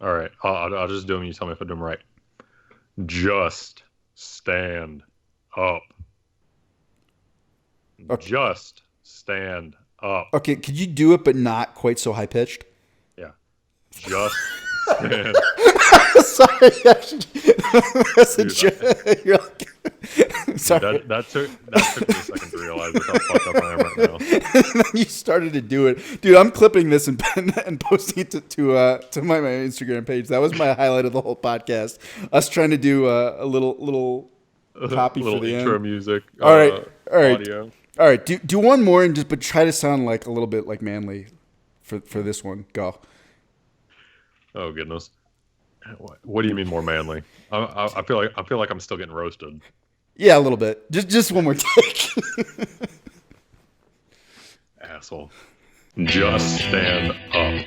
All right. I'll just do them. You tell me if I do them right. Just stand up. Okay. Just stand up. Okay, could you do it but not quite so high pitched? Yeah. Just stand up. Sorry, that's a Dude, joke. You're like, dude, sorry. that took me a second to realize just how fucked up I am right now. And then you started to do it, dude. I'm clipping this and posting it to my Instagram page. That was my highlight of the whole podcast. Us trying to do a little copy for Little the intro end. music, All right, all right, audio. all right. Do one more and just but try to sound like a little bit like manly for this one. Go. Oh goodness. What do you mean more manly? I feel like I'm still getting roasted. Yeah, a little bit. Just one more take. Asshole. Just stand up.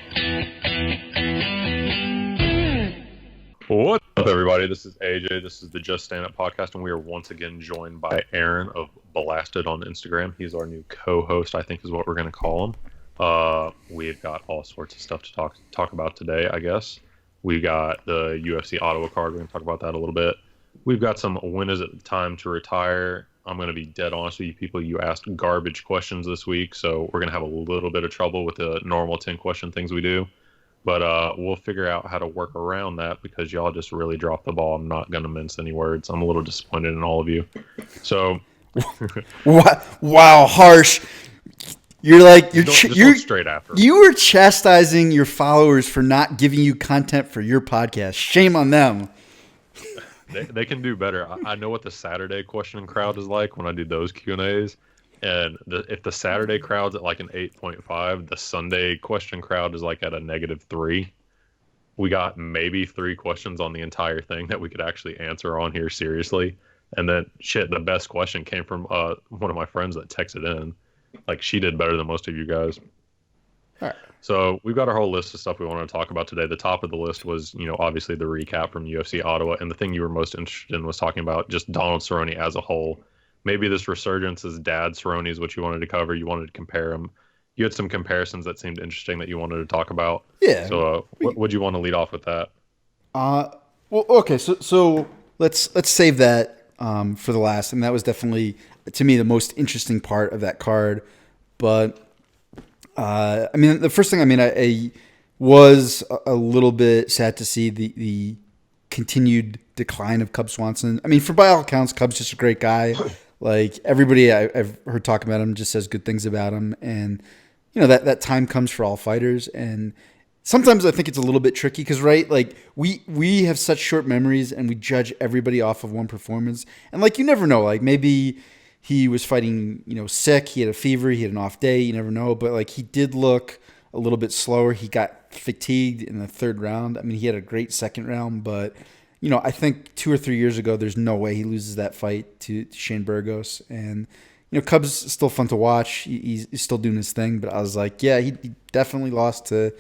What's up, everybody? This is AJ. This is the Just Stand Up podcast, and we are once again joined by Aaron of Blasted on Instagram. He's our new co-host, I think is what we're going to call him. We've got all sorts of stuff to talk about today, I guess. We got the UFC Ottowa card. We're going to talk about that a little bit. We've got some when is it time to retire. I'm going to be dead honest with you people. You asked garbage questions this week, so we're going to have a little bit of trouble with the normal 10-question things we do. But we'll figure out how to work around that because y'all just really dropped the ball. I'm not going to mince any words. I'm a little disappointed in all of you. So, Wow, harsh. You're like you're straight after. You were chastising your followers for not giving you content for your podcast. Shame on them. They can do better. I know what the Saturday question crowd is like when I do those Q&As. And if the Saturday crowd's at like an 8.5, the Sunday question crowd is like at a -3. We got maybe 3 questions on the entire thing that we could actually answer on here seriously. And then, shit, the best question came from one of my friends that texted in. Like, she did better than most of you guys. All right. So we've got our whole list of stuff we want to talk about today. The top of the list was, obviously the recap from UFC Ottawa. And the thing you were most interested in was talking about just Donald Cerrone as a whole. Maybe this resurgence is Dad Cerrone is what you wanted to cover. You wanted to compare them. You had some comparisons that seemed interesting that you wanted to talk about. Yeah. So would you want to lead off with that? Well, okay. So let's save that for the last, and that was definitely to me the most interesting part of that card. But I mean, the first thing I was a little bit sad to see the continued decline of Cub Swanson. I mean, for by all accounts, Cub's just a great guy. Like everybody I've heard talk about him just says good things about him, and that time comes for all fighters. And sometimes I think it's a little bit tricky because like we have such short memories and we judge everybody off of one performance, and like you never know, like maybe he was fighting sick, he had a fever, he had an off day, you never know, but like he did look a little bit slower. He got fatigued in the third round. I mean, he had a great second round, but I think 2 or 3 years ago, there's no way he loses that fight to Shane Burgos. And, Cubs still fun to watch. He's still doing his thing. But I was like, yeah, he definitely lost to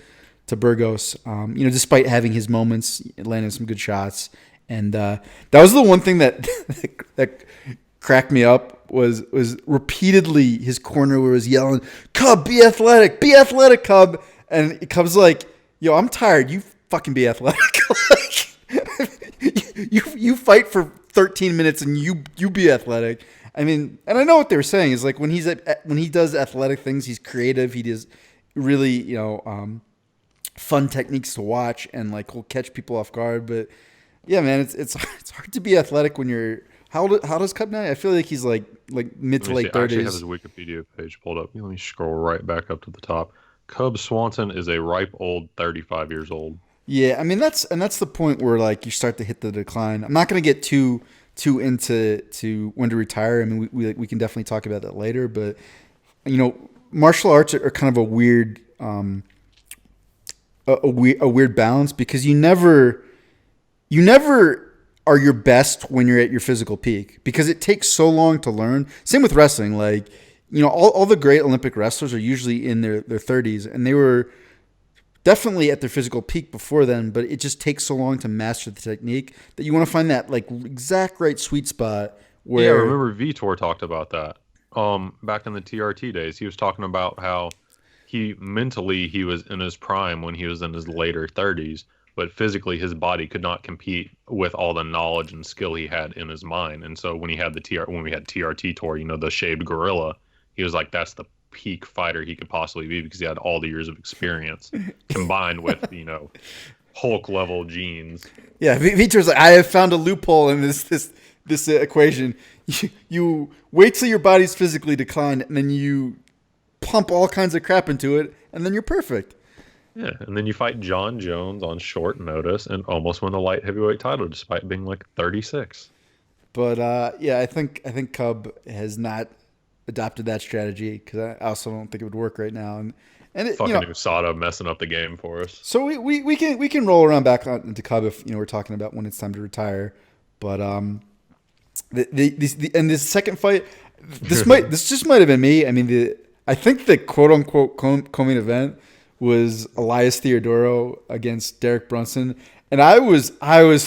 Burgos, despite having his moments, landing some good shots. And that was the one thing that that cracked me up was repeatedly his corner was yelling, Cub, be athletic, Cub. And Cub's like, yo, I'm tired. You fucking be athletic. You fight for 13 minutes and you be athletic. I mean, and I know what they were saying is like when he does athletic things, he's creative. He does really fun techniques to watch and like will catch people off guard. But yeah, man, it's hard to be athletic when you're how does Cub now? I feel like he's like mid to late 30s. I actually have his Wikipedia page pulled up. Let me scroll right back up to the top. Cub Swanson is a ripe old 35 years old. Yeah, I mean that's the point where like you start to hit the decline. I'm not going to get too into when to retire. I mean we can definitely talk about that later, but martial arts are kind of a weird a weird balance because you never are your best when you're at your physical peak because it takes so long to learn. Same with wrestling, like all the great Olympic wrestlers are usually in their 30s and they were definitely at their physical peak before then, but it just takes so long to master the technique that you want to find that like exact right sweet spot where. Yeah, I remember Vitor talked about that. Back in the TRT days, he was talking about how he was in his prime when he was in his later 30s, but physically his body could not compete with all the knowledge and skill he had in his mind. And so when he had when we had TRT tour, the shaved gorilla, he was like, that's the peak fighter he could possibly be because he had all the years of experience combined with, Hulk level genes. Yeah, Vitor's like, I have found a loophole in this equation. You wait till your body's physically declined, and then you pump all kinds of crap into it, and then you're perfect. Yeah, and then you fight John Jones on short notice and almost win the light heavyweight title despite being like 36. But I think Cub has not adopted that strategy because I also don't think it would work right now. And fucking USADA messing up the game for us. So we can roll around back into Cub if we're talking about when it's time to retire. But this second fight, this just might have been me. I mean, I think the quote unquote co-main event was Elias Theodoro against Derek Brunson, and I was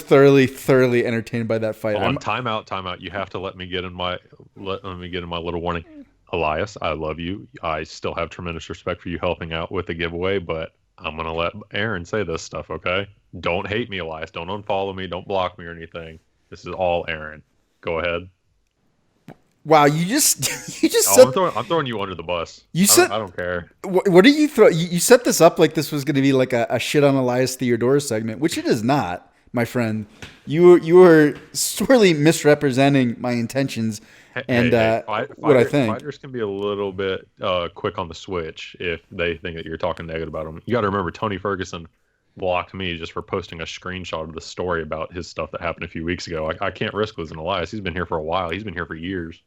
thoroughly entertained by that fight. Hold on, time out. You have to let me get in my little warning. Elias, I love you. I still have tremendous respect for you helping out with the giveaway, but I'm gonna let Aaron say this stuff, okay? Don't hate me, Elias. Don't unfollow me. Don't block me or anything. This is all Aaron. Go ahead. Wow, you just said, I'm throwing you under the bus. I don't care. What did you throw? You set this up like this was going to be like a shit on Elias Theodore segment, which it is not, my friend. You were sorely misrepresenting my intentions and what I think. Fighters can be a little bit quick on the switch if they think that you're talking negative about them. You got to remember, Tony Ferguson blocked me just for posting a screenshot of the story about his stuff that happened a few weeks ago. I can't risk losing Elias. He's been here for a while. He's been here for years.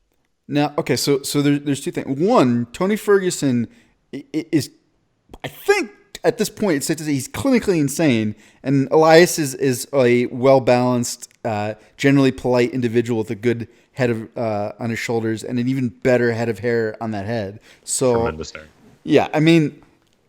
Now, okay, so there's two things. One, Tony Ferguson is, I think at this point, it's safe to say he's clinically insane, and Elias is a well-balanced, generally polite individual with a good head of on his shoulders and an even better head of hair on that head. So tremendous hair. Yeah, I mean,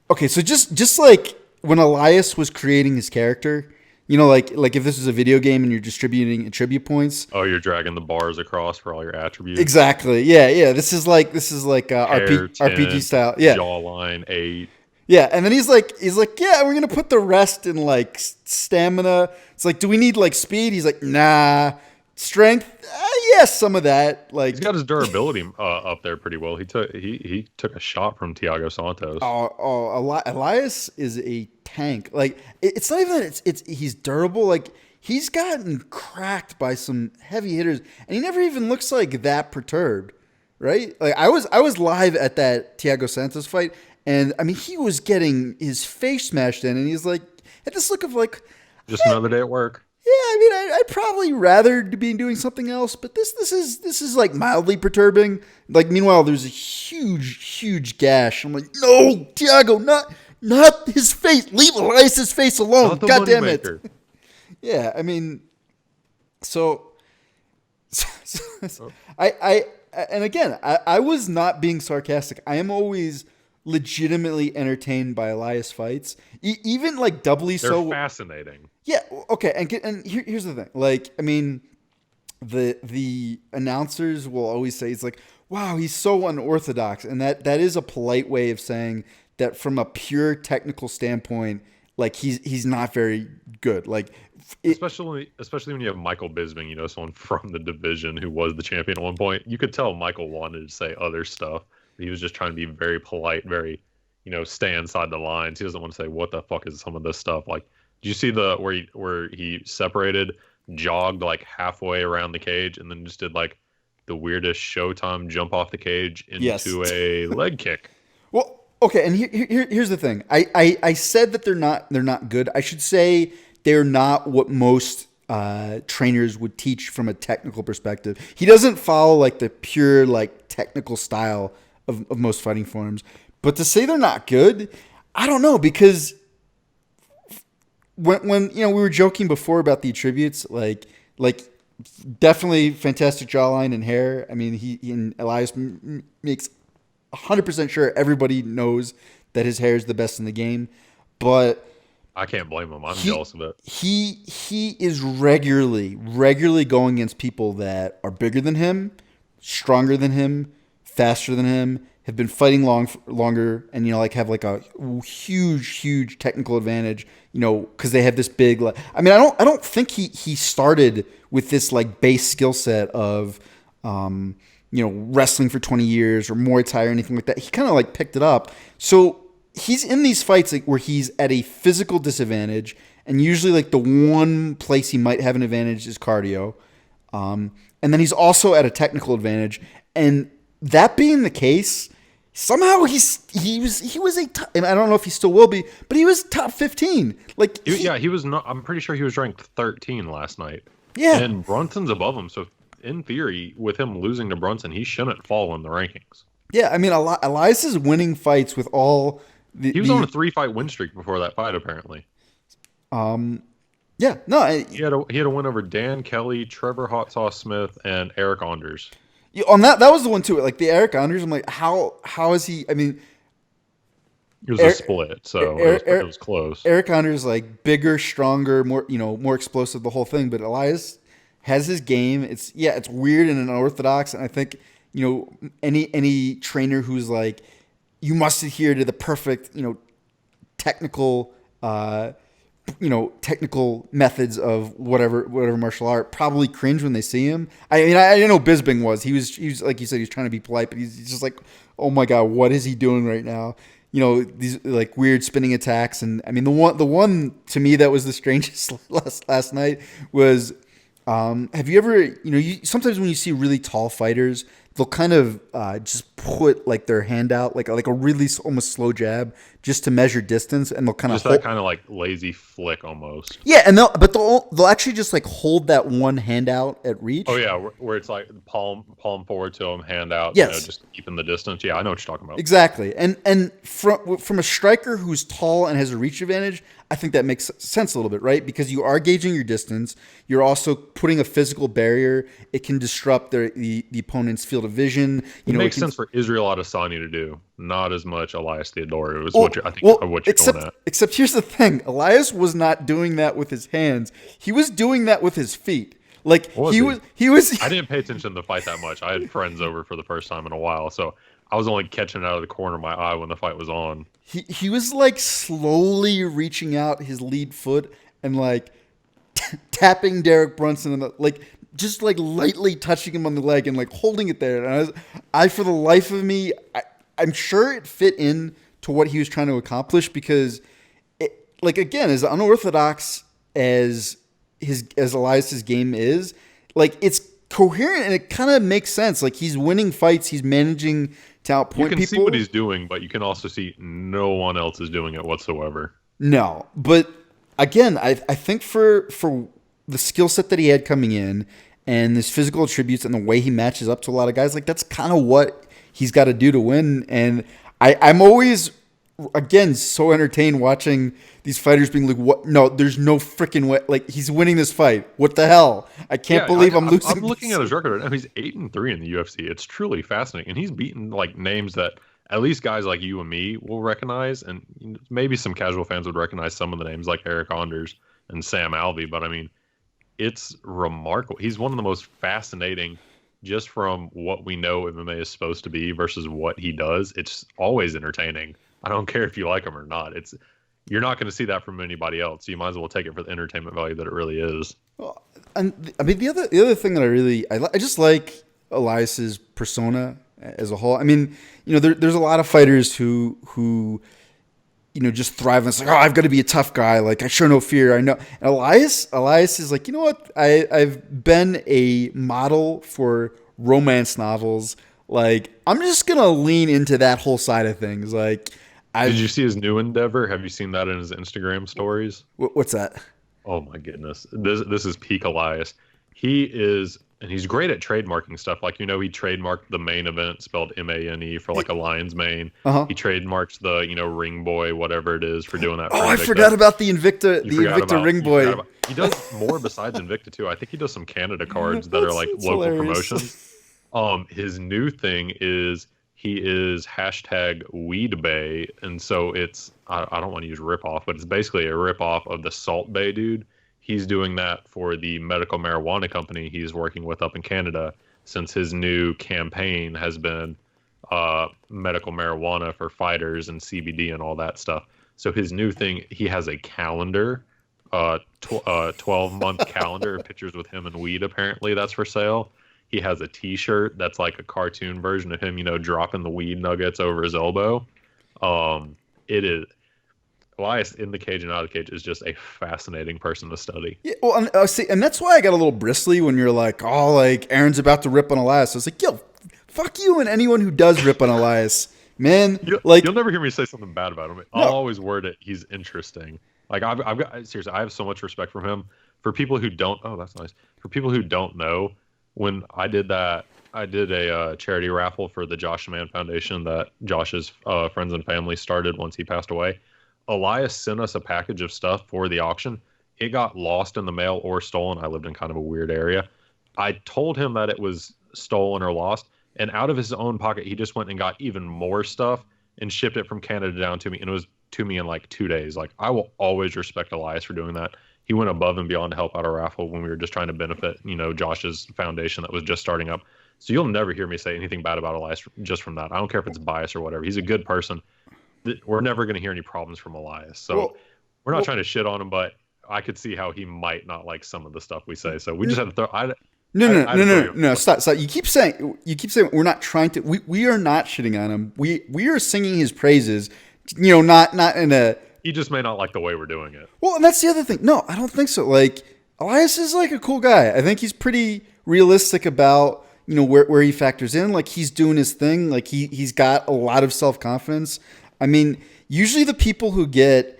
okay, so just like when Elias was creating his character. Like if this is a video game and you're distributing attribute points. Oh, you're dragging the bars across for all your attributes. Exactly. Yeah. This is like RPG style. Yeah. Jawline 8. Yeah, and then he's like, yeah, we're gonna put the rest in like stamina. It's like, do we need like speed? He's like, nah. Strength, yes, some of that. Like he's got his durability up there pretty well. He took a shot from Thiago Santos. Elias is a tank. Like it's not even that it's he's durable. Like he's gotten cracked by some heavy hitters, and he never even looks like that perturbed, right? Like I was live at that Thiago Santos fight, and I mean he was getting his face smashed in, and he's like had this look of like just another day at work. Yeah, I mean, I'd probably rather be doing something else, but this is like mildly perturbing. Like, meanwhile, there's a huge gash. I'm like, no, Thiago, not his face. Leave Elias' face alone. God damn it. Yeah, I mean, so and again, I was not being sarcastic. I am always legitimately entertained by Elias fights, even like doubly They're so. They're fascinating. Yeah. Okay. And here's the thing. Like, I mean, the announcers will always say it's like, wow, he's so unorthodox, and that is a polite way of saying that from a pure technical standpoint, like he's not very good. Like, especially when you have Michael Bisping, someone from the division who was the champion at one point. You could tell Michael wanted to say other stuff. He was just trying to be very polite, very, stay inside the lines. He doesn't want to say what the fuck is some of this stuff. Like, did you see where he separated, jogged like halfway around the cage, and then just did like the weirdest Showtime jump off the cage into a leg kick? Well, okay, and here's the thing. I said that they're not good. I should say they're not what most trainers would teach from a technical perspective. He doesn't follow like the pure like technical style of most fighting forms. But to say they're not good, I don't know, because when we were joking before about the attributes, like definitely fantastic jawline and hair. I mean, he and Elias makes 100% sure everybody knows that his hair is the best in the game, but I can't blame him. I'm jealous of it. He is regularly going against people that are bigger than him, stronger than him, faster than him, have been fighting longer, and like have like a huge technical advantage. Because they have this big. I mean, I don't think he started with this like base skill set of, wrestling for 20 years or Muay Thai or anything like that. He kind of like picked it up. So he's in these fights like where he's at a physical disadvantage, and usually like the one place he might have an advantage is cardio. And then he's also at a technical advantage. And that being the case, somehow he was and I don't know if he still will be, but he was top 15. Like he was not. I'm pretty sure he was ranked 13 last night. Yeah, and Brunson's above him. So in theory, with him losing to Brunson, he shouldn't fall in the rankings. Yeah, I mean, Elias is winning fights with all. He was on a 3-fight win streak before that fight, apparently. Yeah, no, he had a win over Dan Kelly, Trevor Hot Sauce Smith, and Eric Anders. On that was the one too. Like the Eric Anders, I'm like, how is he? I mean, it was a split, so it was close. Eric Anders like bigger, stronger, more explosive, the whole thing. But Elias has his game. It's weird and unorthodox, and I think any trainer who's like, you must adhere to the perfect technical technical methods of whatever martial art probably cringe when they see him. I mean, I know Bisping was. He was like you said, he's trying to be polite, but he's just like, oh my god, what is he doing right now? These like weird spinning attacks, and I mean the one to me that was the strangest last night was, have you ever sometimes when you see really tall fighters, they'll kind of just put like their hand out like a really almost slow jab just to measure distance, and they'll kind of that kind of like lazy flick almost. Yeah, and they'll actually just like hold that one hand out at reach. Oh yeah, where it's like palm forward to him, hand out. Yes, just keeping the distance. Yeah, I know what you're talking about. Exactly, and from a striker who's tall and has a reach advantage, I think that makes sense a little bit, right? Because you are gauging your distance. You're also putting a physical barrier. It can disrupt the opponent's field of vision. It makes sense for Israel Adesanya to do. Not as much Elias Theodorou. It was what you're going at. Except here's the thing. Elias was not doing that with his hands. He was doing that with his feet. Like he was. I didn't pay attention to the fight that much. I had friends over for the first time in a while, so I was only catching it out of the corner of my eye when the fight was on. He was like slowly reaching out his lead foot and like tapping Derek Brunson and like just like lightly touching him on the leg and like holding it there. And I for the life of me, I'm sure it fit in to what he was trying to accomplish, because like again, as unorthodox as Elias's game is, like it's coherent and it kind of makes sense. Like he's winning fights, he's managing to outpoint people. You can see what he's doing, but you can also see no one else is doing it whatsoever. No, but again, I think for the skill set that he had coming in and his physical attributes and the way he matches up to a lot of guys, like that's kind of what he's got to do to win. And I'm always, again, so entertained watching these fighters being like, "What? No, there's no freaking way! Like he's winning this fight. What the hell? I can't believe I'm losing." I'm looking at his record right now. He's 8-3 in the UFC. It's truly fascinating, and he's beaten like names that at least guys like you and me will recognize, and maybe some casual fans would recognize some of the names like Eric Anders and Sam Alvey. But I mean, it's remarkable. He's one of the most fascinating, just from what we know MMA is supposed to be versus what he does. It's always entertaining. I don't care if you like him or not. You're not going to see that from anybody else. You might as well take it for the entertainment value that it really is. Well, and I mean the other thing that I just like Elias's persona as a whole. I mean, there's a lot of fighters who just thrive and it's like, oh, I've got to be a tough guy. Like I show no fear. I know. And Elias is like, you know what? I've been a model for romance novels. Like I'm just gonna lean into that whole side of things. Like, did you see his new endeavor? Have you seen that in his Instagram stories? What's that? Oh my goodness, this is peak Elias. He's great at trademarking stuff. Like he trademarked the main event spelled MANE for like a lion's mane. Uh-huh. He trademarked the ring boy, whatever it is, for doing that. I forgot about the Invicta ring boy. He does more besides Invicta too. I think he does some Canada cards that are like local hilarious promotions. His new thing is he is #WeedBay, and so it's I don't want to use ripoff, but it's basically a ripoff of the Salt Bay dude. He's doing that for the medical marijuana company he's working with up in Canada, since his new campaign has been medical marijuana for fighters and CBD and all that stuff. So his new thing, he has a calendar, 12-month calendar of pictures with him and weed. Apparently, that's for sale. He has a T-shirt that's like a cartoon version of him, dropping the weed nuggets over his elbow. It is Elias in the cage and out of the cage is just a fascinating person to study. Yeah, well, see, and that's why I got a little bristly when you're like, oh, like Aaron's about to rip on Elias. I was like, yo, fuck you and anyone who does rip on Elias, man. You'll never hear me say something bad about him. I'll always word it. He's interesting. Like I've got seriously, I have so much respect for him. For people who don't, oh, that's nice. For people who don't know, when I did that, I did a charity raffle for the Josh Mann Foundation that Josh's friends and family started once he passed away. Elias sent us a package of stuff for the auction. It got lost in the mail or stolen. I lived in kind of a weird area. I told him that it was stolen or lost, and out of his own pocket, he just went and got even more stuff and shipped it from Canada down to me, and it was to me in like 2 days. Like, I will always respect Elias for doing that. He went above and beyond to help out our raffle when we were just trying to benefit, Josh's foundation that was just starting up. So you'll never hear me say anything bad about Elias just from that. I don't care if it's bias or whatever. He's a good person. We're never going to hear any problems from Elias. So we're not trying to shit on him, but I could see how he might not like some of the stuff we say. So we just have to throw. No. Stop. You keep saying we're not trying to. We are not shitting on him. We are singing his praises. Not in a. He just may not like the way we're doing it. Well, and that's the other thing. No, I don't think so. Like, Elias is like a cool guy. I think he's pretty realistic about where he factors in. Like, he's doing his thing. Like, he's got a lot of self-confidence. I mean, usually the people who get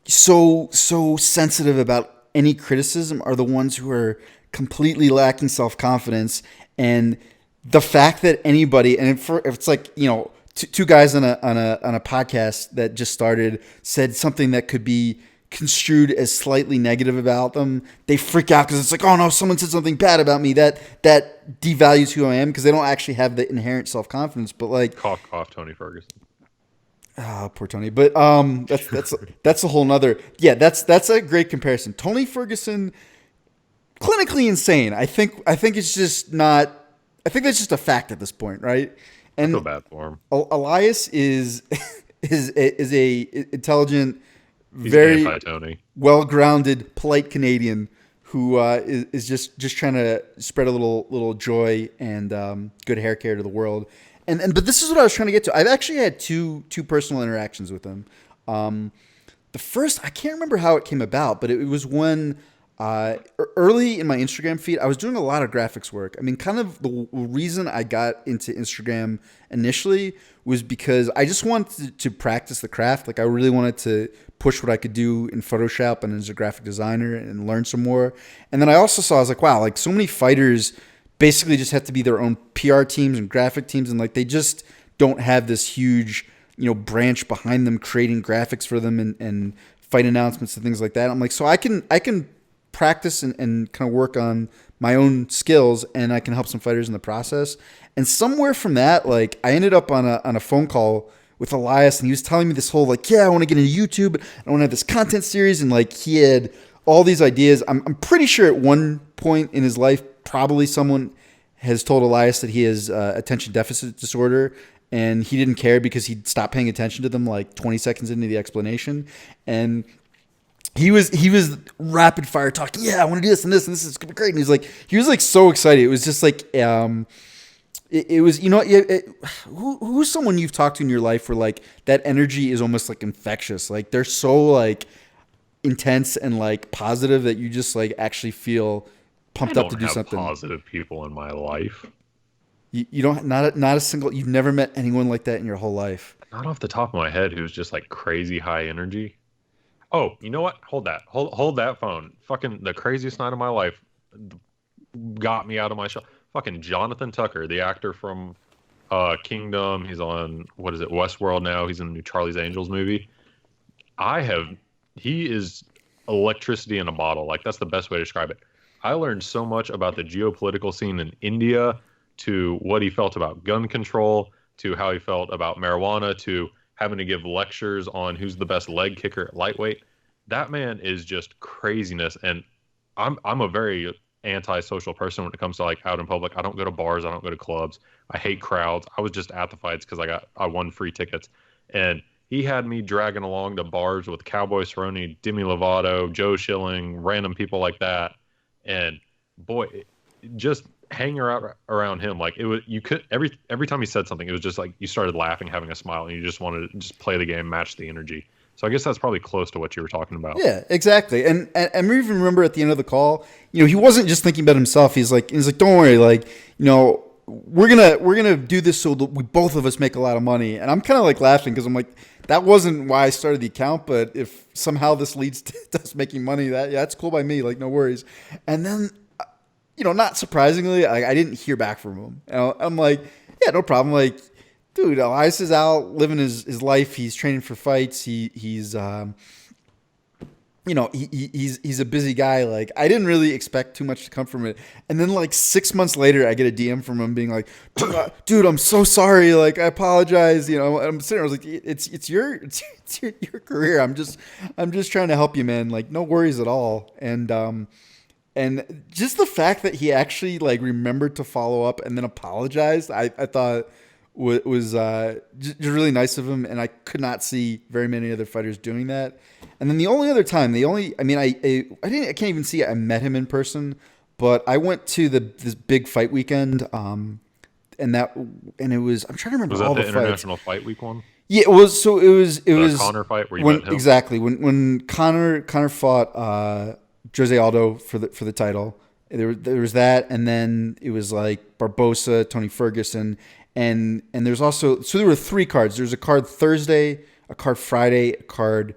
so sensitive about any criticism are the ones who are completely lacking self-confidence. And the fact that anybody, and if it's like, two guys on a podcast that just started said something that could be construed as slightly negative about them, they freak out because it's like, oh no, someone said something bad about me. That devalues who I am, because they don't actually have the inherent self-confidence. But like, cough, Tony Ferguson. Oh, poor Tony. But that's a whole nother. Yeah, that's a great comparison. Tony Ferguson, clinically insane. I think it's just not. I think that's just a fact at this point, right? And I feel bad for him. Elias is a intelligent, He's very anti-Tony, well-grounded, polite Canadian who is just trying to spread a little joy and good hair care to the world. But this is what I was trying to get to. I've actually had two personal interactions with him. The first, I can't remember how it came about, but it was when early in my Instagram feed, I was doing a lot of graphics work. I mean, kind of the reason I got into Instagram initially was because I just wanted to practice the craft. Like, I really wanted to push what I could do in Photoshop and as a graphic designer and learn some more. And then I also saw, I was like, wow, like so many fighters basically just have to be their own PR teams and graphic teams, and like they just don't have this huge, branch behind them creating graphics for them and fight announcements and things like that. I'm like, so I can practice and kind of work on my own skills, and I can help some fighters in the process. And somewhere from that, like, I ended up on a phone call with Elias, and he was telling me this whole like, yeah, I want to get into YouTube, I want to have this content series, and like he had all these ideas. I'm pretty sure at one point in his life, probably someone has told Elias that he has attention deficit disorder, and he didn't care because he stopped paying attention to them like 20 seconds into the explanation. And he was rapid fire talking. Yeah, I want to do this and this, and this is gonna be great. And he was like so excited. It was just like, it was, who's someone you've talked to in your life where like that energy is almost like infectious. Like they're so like intense and like positive that you just like actually feel pumped up to do something. Positive people in my life. You don't, not a single, you've never met anyone like that in your whole life. Not off the top of my head who's just like crazy high energy. Oh, you know what? Hold that phone. Fucking the craziest night of my life got me out of my shell. Fucking Jonathan Tucker, the actor from Kingdom. He's on, what is it, Westworld now. He's in the new Charlie's Angels movie. He is electricity in a bottle. Like, that's the best way to describe it. I learned so much about the geopolitical scene in India, to what he felt about gun control, to how he felt about marijuana, to having to give lectures on who's the best leg kicker at lightweight. That man is just craziness. And I'm a very anti-social person when it comes to like out in public. I don't go to bars. I don't go to clubs. I hate crowds. I was just at the fights because I won free tickets, and he had me dragging along to bars with Cowboy Cerrone, Demi Lovato, Joe Schilling, random people like that, and boy, just hanging around him, like it was, you could every time he said something, it was just like you started laughing, having a smile, and you just wanted to just play the game, match the energy. So I guess that's probably close to what you were talking about. Yeah, exactly. And we even remember at the end of the call, he wasn't just thinking about himself. He's like, don't worry, like, we're gonna do this so that we both of us make a lot of money. And I'm kind of like laughing because I'm like, that wasn't why I started the account, but if somehow this leads to us making money, that's cool by me. Like, no worries. And then, not surprisingly, I didn't hear back from him. I'm like, yeah, no problem. Like, dude, Elias is out living his life. He's training for fights. He's a busy guy. Like, I didn't really expect too much to come from it. And then like 6 months later, I get a DM from him being like, dude, I'm so sorry. Like, I apologize. And I'm sitting there, I was like, it's your career. I'm just trying to help you, man. Like, no worries at all. And just the fact that he actually like remembered to follow up and then apologized, I thought was just really nice of him, and I could not see very many other fighters doing that. And then the only other time, I can't even see I met him in person, but I went to this big fight weekend, and it was, I'm trying to remember all the fights. Was that the International Fight Week one? Yeah, it was. So it was the Conor fight where you met him? Exactly when Conor fought Jose Aldo for the title. There was that, and then it was like Barbosa, Tony Ferguson. And there's also, so there were 3 cards. There's a card Thursday, a card Friday, a card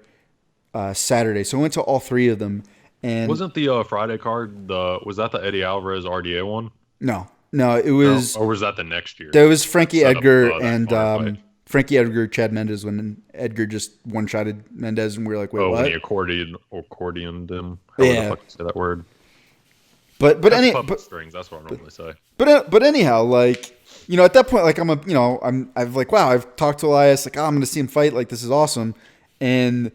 Saturday. So I went to all 3 of them. And wasn't the Friday card was that the Eddie Alvarez RDA one? No, it was. Or was that the next year? There was Frankie Edgar and Frankie Edgar, Chad Mendes, when Edgar just one-shotted Mendes, and we were like, wait, what? When he accordioned him. How the fuck you say that word? But strings. That's what I normally say. But anyhow, like. At that point, like I'm like, wow, I've talked to Elias, like, I'm going to see him fight. Like, this is awesome. And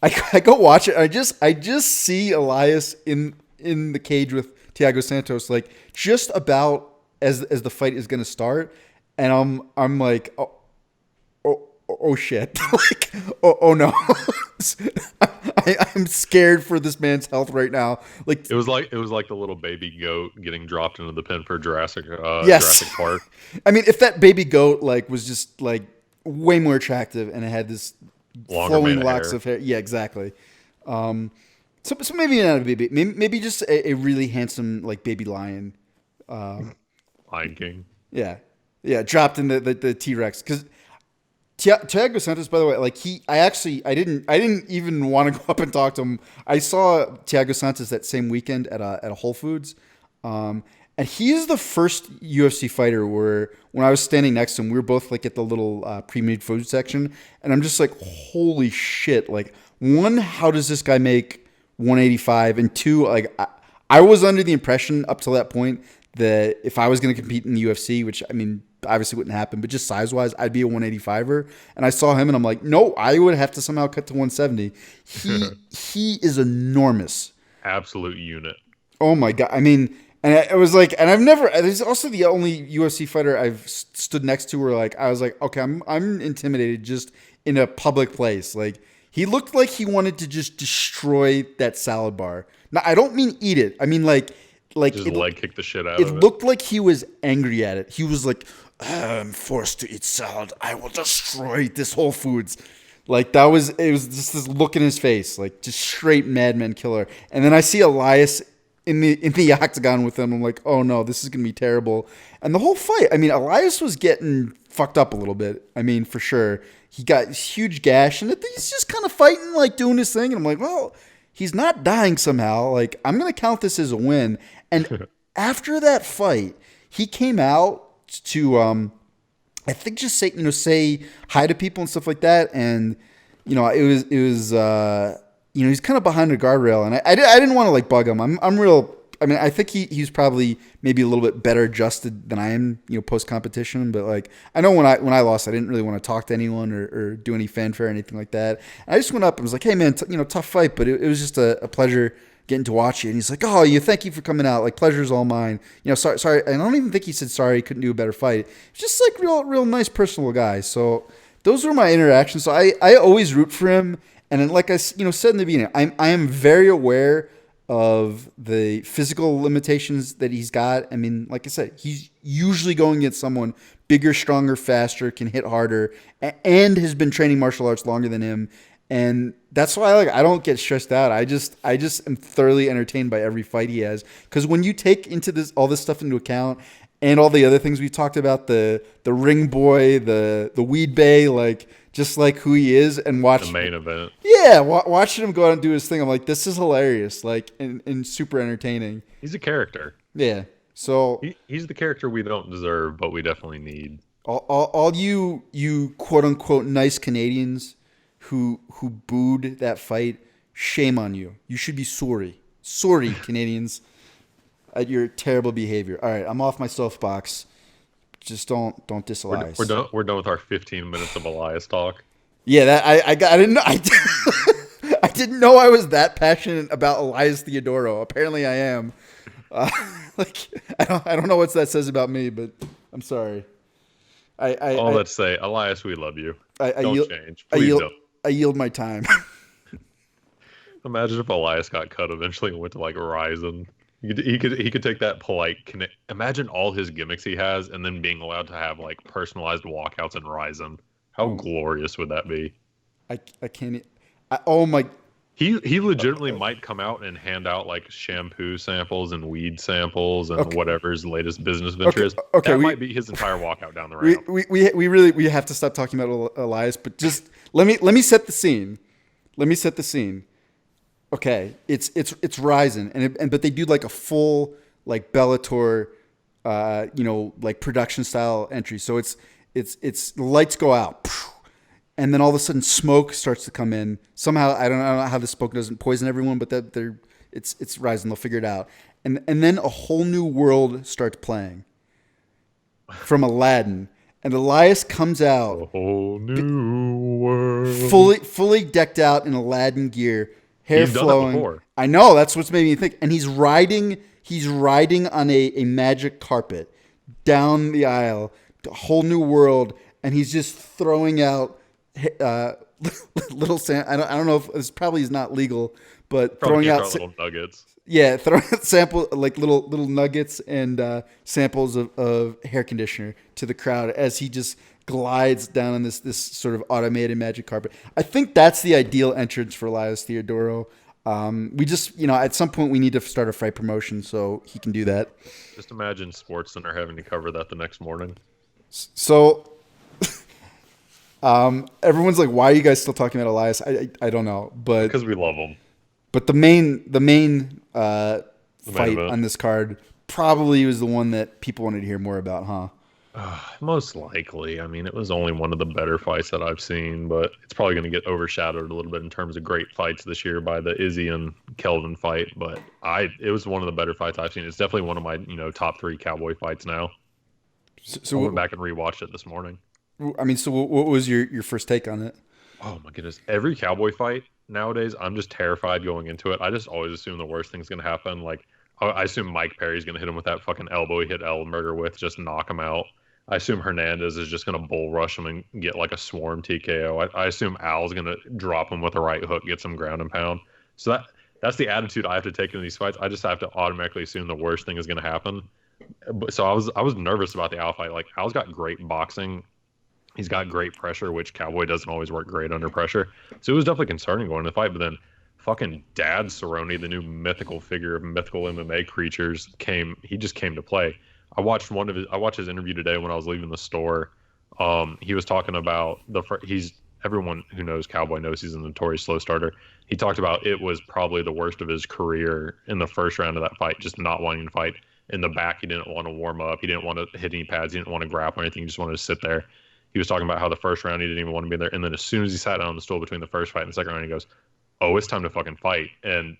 I go watch it. I just see Elias in the cage with Thiago Santos, like just about as the fight is going to start. And I'm like, oh shit. Like, oh no. I'm scared for this man's health right now. Like, it was like the little baby goat getting dropped into the pen for Jurassic Park. I mean, if that baby goat like was just like way more attractive and it had this flowing locks of hair, yeah, exactly. So maybe not a baby, maybe just a really handsome like baby lion. Lion King. Yeah, dropped in the T-Rex because. Thiago Santos, by the way, like I didn't even want to go up and talk to him. I saw Thiago Santos that same weekend at a Whole Foods, and he is the first UFC fighter where when I was standing next to him, we were both like at the little pre-made food section, and I'm just like, holy shit! Like, 1, how does this guy make 185? And 2, like I was under the impression up till that point that if I was going to compete in the UFC, which I mean. Obviously wouldn't happen, but just size-wise, I'd be a 185er. And I saw him, and I'm like, no, I would have to somehow cut to 170. He is enormous. Absolute unit. Oh, my God. I mean, and I was like, and I've never, there's also the only UFC fighter I've stood next to where, like, I was like, okay, I'm intimidated just in a public place. Like, he looked like he wanted to just destroy that salad bar. Now, I don't mean eat it. I mean, like just leg kick the shit out of it. It looked like he was angry at it. He was like, I'm forced to eat salad. I will destroy this Whole Foods. Like, it was just this look in his face, like just straight madman killer. And then I see Elias in the octagon with him. I'm like, oh no, this is gonna be terrible. And the whole fight, I mean, Elias was getting fucked up a little bit. I mean, for sure. He got this huge gash, and he's just kind of fighting, like doing his thing. And I'm like, well, he's not dying somehow. Like, I'm gonna count this as a win. And after that fight, he came out to, I think, just say hi to people and stuff like that. And it was he's kind of behind the guardrail, and I didn't want to like bug him. I'm real I mean, I think he's probably maybe a little bit better adjusted than I am, post competition. But like, I know when I lost, I didn't really want to talk to anyone or do any fanfare or anything like that. And I just went up and was like, "Hey man, tough fight, but it was just a pleasure getting to watch you." And he's like, "Oh, thank you for coming out. Like, pleasure's all mine. Sorry. I don't even think he said sorry. He couldn't do a better fight. He's just like real nice, personal guy." So those were my interactions. So I always root for him. And then, like I said in the beginning, I am very aware of the physical limitations that he's got. I mean, like I said, he's usually going against someone bigger, stronger, faster, can hit harder, and has been training martial arts longer than him. And that's why I don't get stressed out. I just am thoroughly entertained by every fight he has. Because when you take all this stuff into account, and all the other things we talked about, the ring boy, the weed bay, like just like who he is, and watch the main event. Yeah, watching him go out and do his thing, I'm like, this is hilarious, like and super entertaining. He's a character. Yeah, so he's the character we don't deserve, but we definitely need. All you quote unquote nice Canadians who booed that fight, shame on you. You should be sorry, Canadians. At your terrible behavior. All right, I'm off my soapbox. Just don't diss Elias. We're done with our 15 minutes of Elias talk. Yeah, that I didn't know. I didn't know I was that passionate about Elias Theodorou. Apparently, I am. Like I don't know what that says about me, but I'm sorry. Let's say, Elias, we love you. Don't change. Please don't. I yield my time. Imagine if Elias got cut eventually and went to like Ryzen. He could take that polite. Imagine all his gimmicks he has, and then being allowed to have like personalized walkouts in Ryzen. How glorious would that be? I can't. Oh my. He legitimately might come out and hand out like shampoo samples and weed samples and whatever his latest business venture is. Okay, that might be his entire walkout down the round. We really have to stop talking about Elias, but just let me set the scene. Okay, it's Ryzen, but they do like a full like Bellator, like production style entry. So it's the lights go out, and then all of a sudden smoke starts to come in. Somehow I don't know how the smoke doesn't poison everyone, but it's Ryzen. They'll figure it out, and then a whole new world starts playing from Aladdin, and Elias comes out, a whole new world, fully decked out in Aladdin gear. Hair He's flowing. Done that before. I know, that's what's made me think. And he's riding on a magic carpet down the aisle, a whole new world, and he's just throwing out little I don't know if this probably is not legal, but probably throwing out little nuggets. Yeah, throwing out sample like little nuggets and samples of hair conditioner to the crowd as he just glides down on this sort of automated magic carpet. I think that's the ideal entrance for Elias Theodorou. We just, at some point we need to start a fight promotion so he can do that. Just imagine SportsCenter having to cover that the next morning. So, everyone's like, "Why are you guys still talking about Elias?" I don't know, but because we love him. But the main fight on this card probably was the one that people wanted to hear more about, huh? Most likely. I mean, it was only one of the better fights that I've seen, but it's probably going to get overshadowed a little bit in terms of great fights this year by the Izzy and Kelvin fight. But it was one of the better fights I've seen. It's definitely one of my top 3 Cowboy fights now. So I went back and rewatched it this morning. I mean, so what was your first take on it? Oh my goodness! Every Cowboy fight nowadays, I'm just terrified going into it. I just always assume the worst thing's going to happen. Like I assume Mike Perry's going to hit him with that fucking elbow he hit Ellenberger with, just knock him out. I assume Hernandez is just going to bull rush him and get like a swarm TKO. I assume Al's going to drop him with a right hook, get some ground and pound. So that's the attitude I have to take in these fights. I just have to automatically assume the worst thing is going to happen. So I was nervous about the Al fight. Like Al's got great boxing. He's got great pressure, which Cowboy doesn't always work great under pressure. So it was definitely concerning going into the fight. But then fucking Dad Cerrone, the new mythical figure of mythical MMA creatures, he just came to play. I watched his interview today when I was leaving the store. He was talking about everyone who knows Cowboy knows he's a notorious slow starter. He talked about it was probably the worst of his career in the first round of that fight, just not wanting to fight. In the back, he didn't want to warm up. He didn't want to hit any pads. He didn't want to grapple or anything. He just wanted to sit there. He was talking about how the first round he didn't even want to be there. And then as soon as he sat down on the stool between the first fight and the second round, he goes, "Oh, it's time to fucking fight." And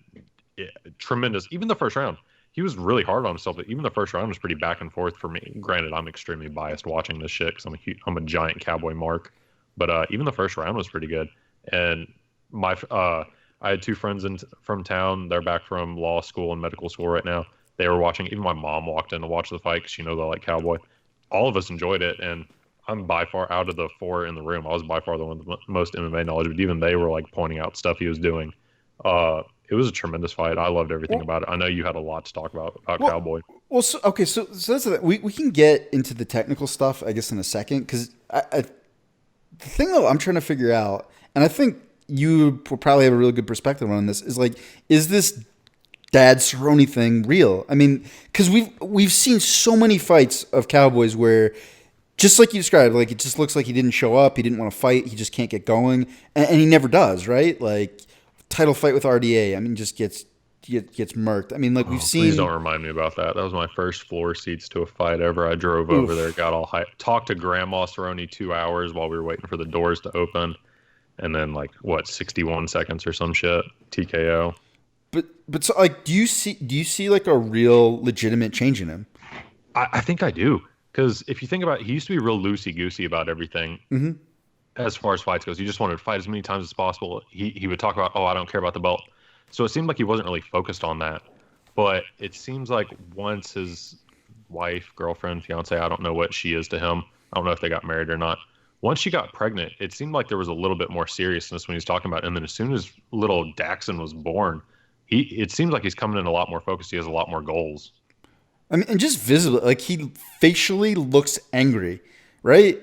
tremendous. Even the first round, he was really hard on himself. But even the first round was pretty back and forth for me. Granted, I'm extremely biased watching this shit because I'm a giant Cowboy mark. But even the first round was pretty good. And my I had two friends from town. They're back from law school and medical school right now. They were watching. Even my mom walked in to watch the fight because she knows I like Cowboy. All of us enjoyed it, and I'm by far out of the four in the room. I was by far the one with the most MMA knowledge, but even they were like pointing out stuff he was doing. It was a tremendous fight. I loved everything Well, about it. I know you had a lot to talk about well, Cowboy. well. So, okay, so that's the thing. We can get into the technical stuff, I guess, in a second, because the thing that I'm trying to figure out, and I think you will probably have a really good perspective on this, is like, is this Dad Cerrone thing real? I mean, because we've seen so many fights of Cowboys where, just like you described, like it just looks like he didn't show up, he didn't want to fight, he just can't get going, and he never does, right? Like title fight with RDA, I mean, just gets murked. I mean, like we've Oh, please seen, don't remind me about that. That was my first floor seats to a fight ever. I drove over there, oof. got all hyped, talked to Grandma Cerrone 2 hours while we were waiting for the doors to open, and then like what 61 seconds or some shit TKO. But so like, do you see like a real legitimate change in him? I think I do because if you think about it, he used to be real loosey goosey about everything Hmm. as far as fights goes. He just wanted to fight as many times as possible. He would talk about, oh, I don't care about the belt. So it seemed like he wasn't really focused on that. But it seems like once his wife, girlfriend, fiance, I don't know what she is to him. I don't know if they got married or not. Once she got pregnant, it seemed like there was a little bit more seriousness when he was talking about it. And then as soon as little Daxon was born, it seems like he's coming in a lot more focused. He has a lot more goals. I mean, and just visibly, like he facially looks angry, right?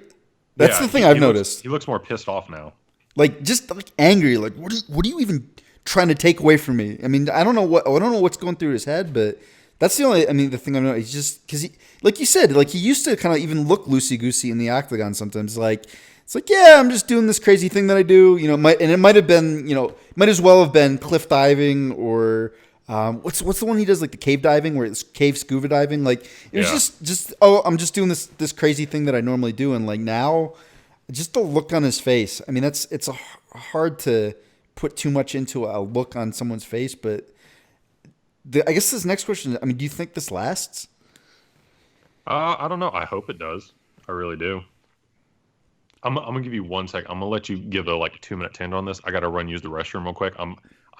That's Yeah, the thing I've he looks noticed. he looks more pissed off now. Like just like angry. Like what are you even trying to take away from me? I mean, I don't know what's going through his head, but that's the only. I mean, the thing I know is just because he, like you said, like he used to kind of even look loosey goosey in the octagon sometimes. Like it's like, yeah, I'm just doing this crazy thing that I do. And it might have been, might as well have been cliff diving or. What's the one he does, like the cave diving where it's cave scuba diving? Like it was Yeah. just oh, I'm just doing this crazy thing that I normally do, and like now just the look on his face. I mean, hard to put too much into a look on someone's face, but I guess this next question. I mean, do you think this lasts? I don't know. I hope it does. I really do. I'm gonna give you 1 sec. I'm gonna let you give a like 2 minute tangent on this. I gotta run use the restroom real quick. I'm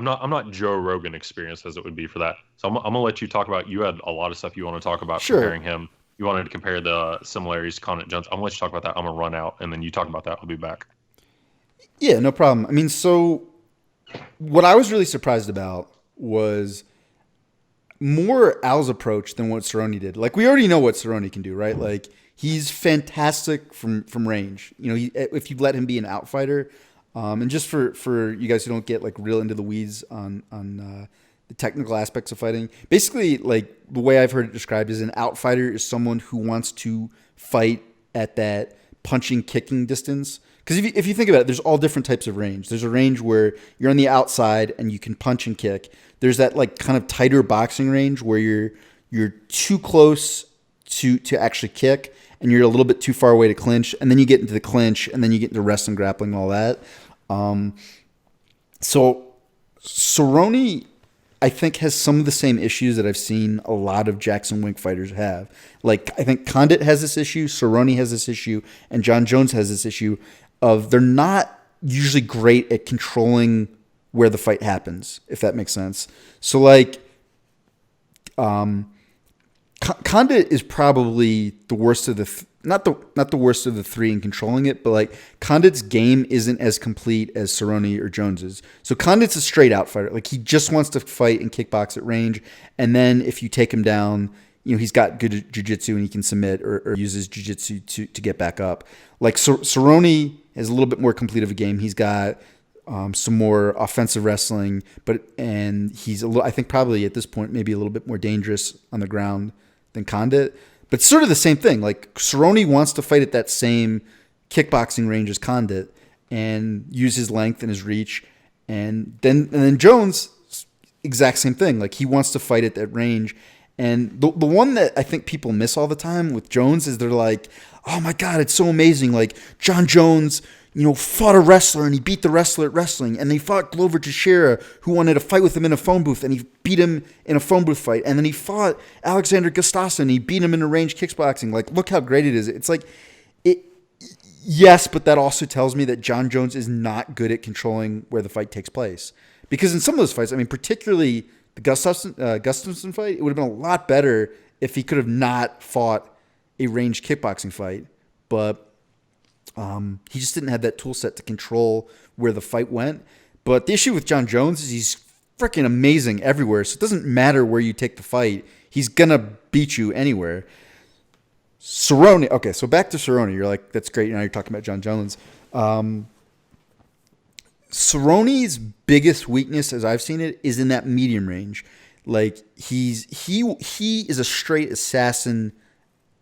not Joe Rogan experienced as it would be for that. So I'm gonna let you talk about. You had a lot of stuff you want to talk about Sure. comparing him. You wanted to compare the similarities to Condit Jones. I'm gonna let you talk about that. I'm gonna run out and then you talk about that. I'll be back. Yeah, no problem. I mean, so what I was really surprised about was more Al's approach than what Cerrone did. Like we already know what Cerrone can do, right? Like he's fantastic from range. If you let him be an outfighter, and just for you guys who don't get like real into the weeds on the technical aspects of fighting, basically like the way I've heard it described is an outfighter is someone who wants to fight at that punching kicking distance. Because if you think about it, there's all different types of range. There's a range where you're on the outside and you can punch and kick. There's that like kind of tighter boxing range where you're too close to actually kick and you're a little bit too far away to clinch. And then you get into the clinch and then you get into wrestling, grappling, all that. So Cerrone, I think, has some of the same issues that I've seen a lot of Jackson Wink fighters have. Like, I think Condit has this issue, Cerrone has this issue, and John Jones has this issue of they're not usually great at controlling where the fight happens, if that makes sense. So, like, Condit is probably the worst of the not the worst of the three in controlling it, but like Condit's game isn't as complete as Cerrone or Jones's. So Condit's a straight out fighter. Like he just wants to fight and kickbox at range, and then if you take him down, he's got good jiu-jitsu and he can submit or uses jiu-jitsu to get back up. Like Cerrone has a little bit more complete of a game. He's got some more offensive wrestling, and he's I think probably at this point maybe a little bit more dangerous on the ground than Condit. But sort of the same thing. Like Cerrone wants to fight at that same kickboxing range as Condit and use his length and his reach. And then Jones, exact same thing. Like he wants to fight at that range. And the one that I think people miss all the time with Jones is they're like, oh my God, it's so amazing. Like John Jones, fought a wrestler and he beat the wrestler at wrestling. And they fought Glover Teixeira, who wanted to fight with him in a phone booth, and he beat him in a phone booth fight. And then he fought Alexander Gustafsson and he beat him in a range kickboxing. Like, look how great it is. It's like, yes, but that also tells me that John Jones is not good at controlling where the fight takes place. Because in some of those fights, I mean, particularly the Gustafsson fight, it would have been a lot better if he could have not fought a ranged kickboxing fight. But he just didn't have that tool set to control where the fight went. But the issue with John Jones is he's freaking amazing everywhere. So it doesn't matter where you take the fight. He's going to beat you anywhere. Cerrone. Okay, so back to Cerrone. You're like, that's great. Now you're talking about John Jones. Cerrone's biggest weakness, as I've seen it, is in that medium range. Like he is a straight assassin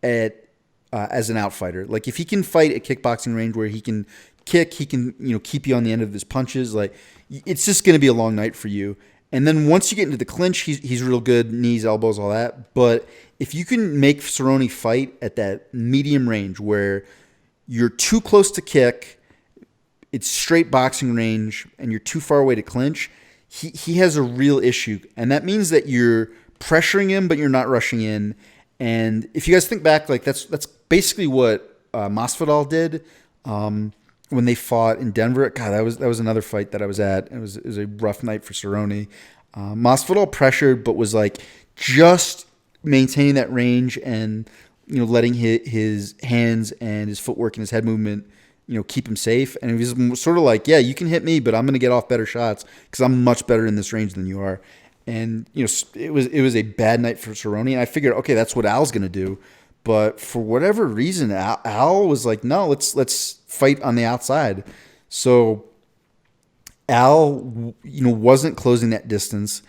at as an outfighter. Like if he can fight at kickboxing range where he can kick, he can keep you on the end of his punches. Like it's just going to be a long night for you. And then once you get into the clinch, he's real good, knees, elbows, all that. But if you can make Cerrone fight at that medium range where you're too close to kick, it's straight boxing range, and you're too far away to clinch, he has a real issue. And that means that you're pressuring him, but you're not rushing in. And if you guys think back, like that's basically what Masvidal did when they fought in Denver. God, that was another fight that I was at. It was a rough night for Cerrone. Masvidal pressured, but was like just maintaining that range and letting his hands and his footwork and his head movement keep him safe. And it was sort of like, yeah, you can hit me, but I'm going to get off better shots because I'm much better in this range than you are. And it was a bad night for Cerrone, and I figured, okay, that's what Al's going to do. But for whatever reason, Al was like, no, let's fight on the outside. So Al, wasn't closing that distance,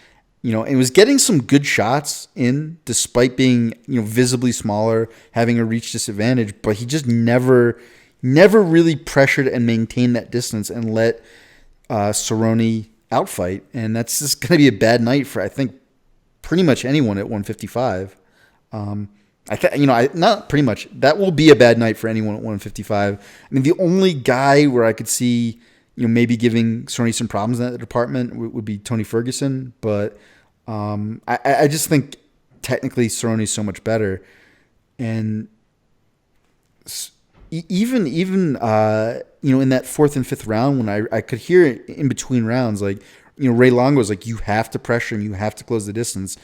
and was getting some good shots in despite being, visibly smaller, having a reach disadvantage. But he just never really pressured and maintained that distance and let Cerrone outfight. And that's just going to be a bad night for, I think, pretty much anyone at 155. Not pretty much. That will be a bad night for anyone at 155. I mean, the only guy where I could see, maybe giving Cerrone some problems in that department would be Tony Ferguson. But I just think technically Cerrone is so much better. And even in that fourth and fifth round, when I could hear it in between rounds, like, Ray Longo was like, you have to pressure him, you have to close the distance.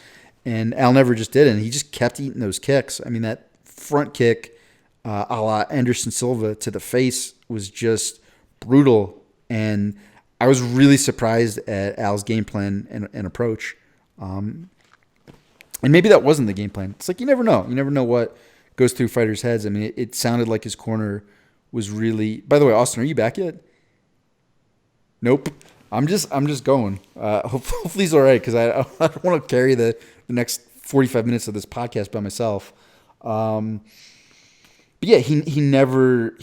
And Al never just did it. And he just kept eating those kicks. I mean, that front kick a la Anderson Silva to the face was just brutal. And I was really surprised at Al's game plan and approach. And maybe that wasn't the game plan. It's like, you never know. You never know what goes through fighters' heads. I mean, it sounded like his corner was really... By the way, Austin, are you back yet? Nope. I'm just going. Hopefully he's all right, because I don't want to carry the next 45 minutes of this podcast by myself. But yeah, he never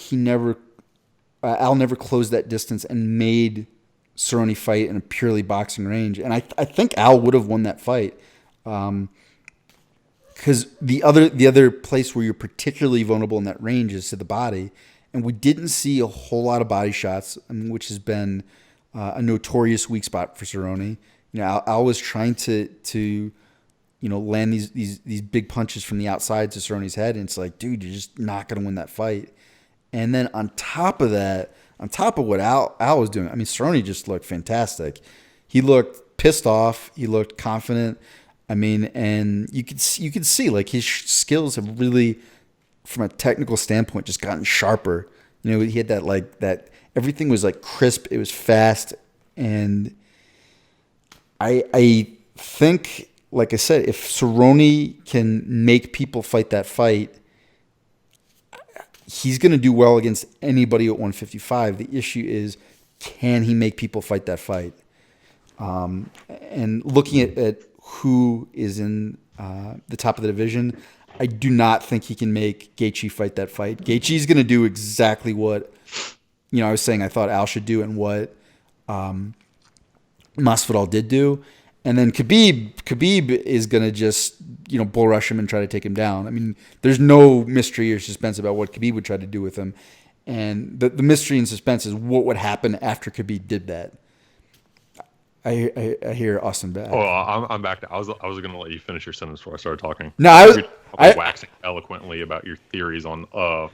Al never closed that distance and made Cerrone fight in a purely boxing range. And I think Al would have won that fight. Because the other place where you're particularly vulnerable in that range is to the body. And we didn't see a whole lot of body shots, which has been a notorious weak spot for Cerrone. Al was trying to land these big punches from the outside to Cerrone's head, and it's like, dude, you're just not going to win that fight. And then on top of that, on top of what Al was doing, I mean, Cerrone just looked fantastic. He looked pissed off. He looked confident. I mean, and you could see like his skills have really, from a technical standpoint, just gotten sharper. He had that everything was like crisp. It was fast. And I think, like I said, if Cerrone can make people fight that fight, he's going to do well against anybody at 155. The issue is, can he make people fight that fight? And looking at who is in the top of the division, I do not think he can make Gaethje fight that fight. Gaethje's going to do exactly what I was saying I thought Al should do, and what Masvidal did do. And then Khabib is going to just bull rush him and try to take him down. I mean, there's no mystery or suspense about what Khabib would try to do with him, and the mystery and suspense is what would happen after Khabib did that. I hear Austin Oh, back. I'm back. I was going to let you finish your sentence before I started talking. No, I I thought was. you were I waxing eloquently about your theories on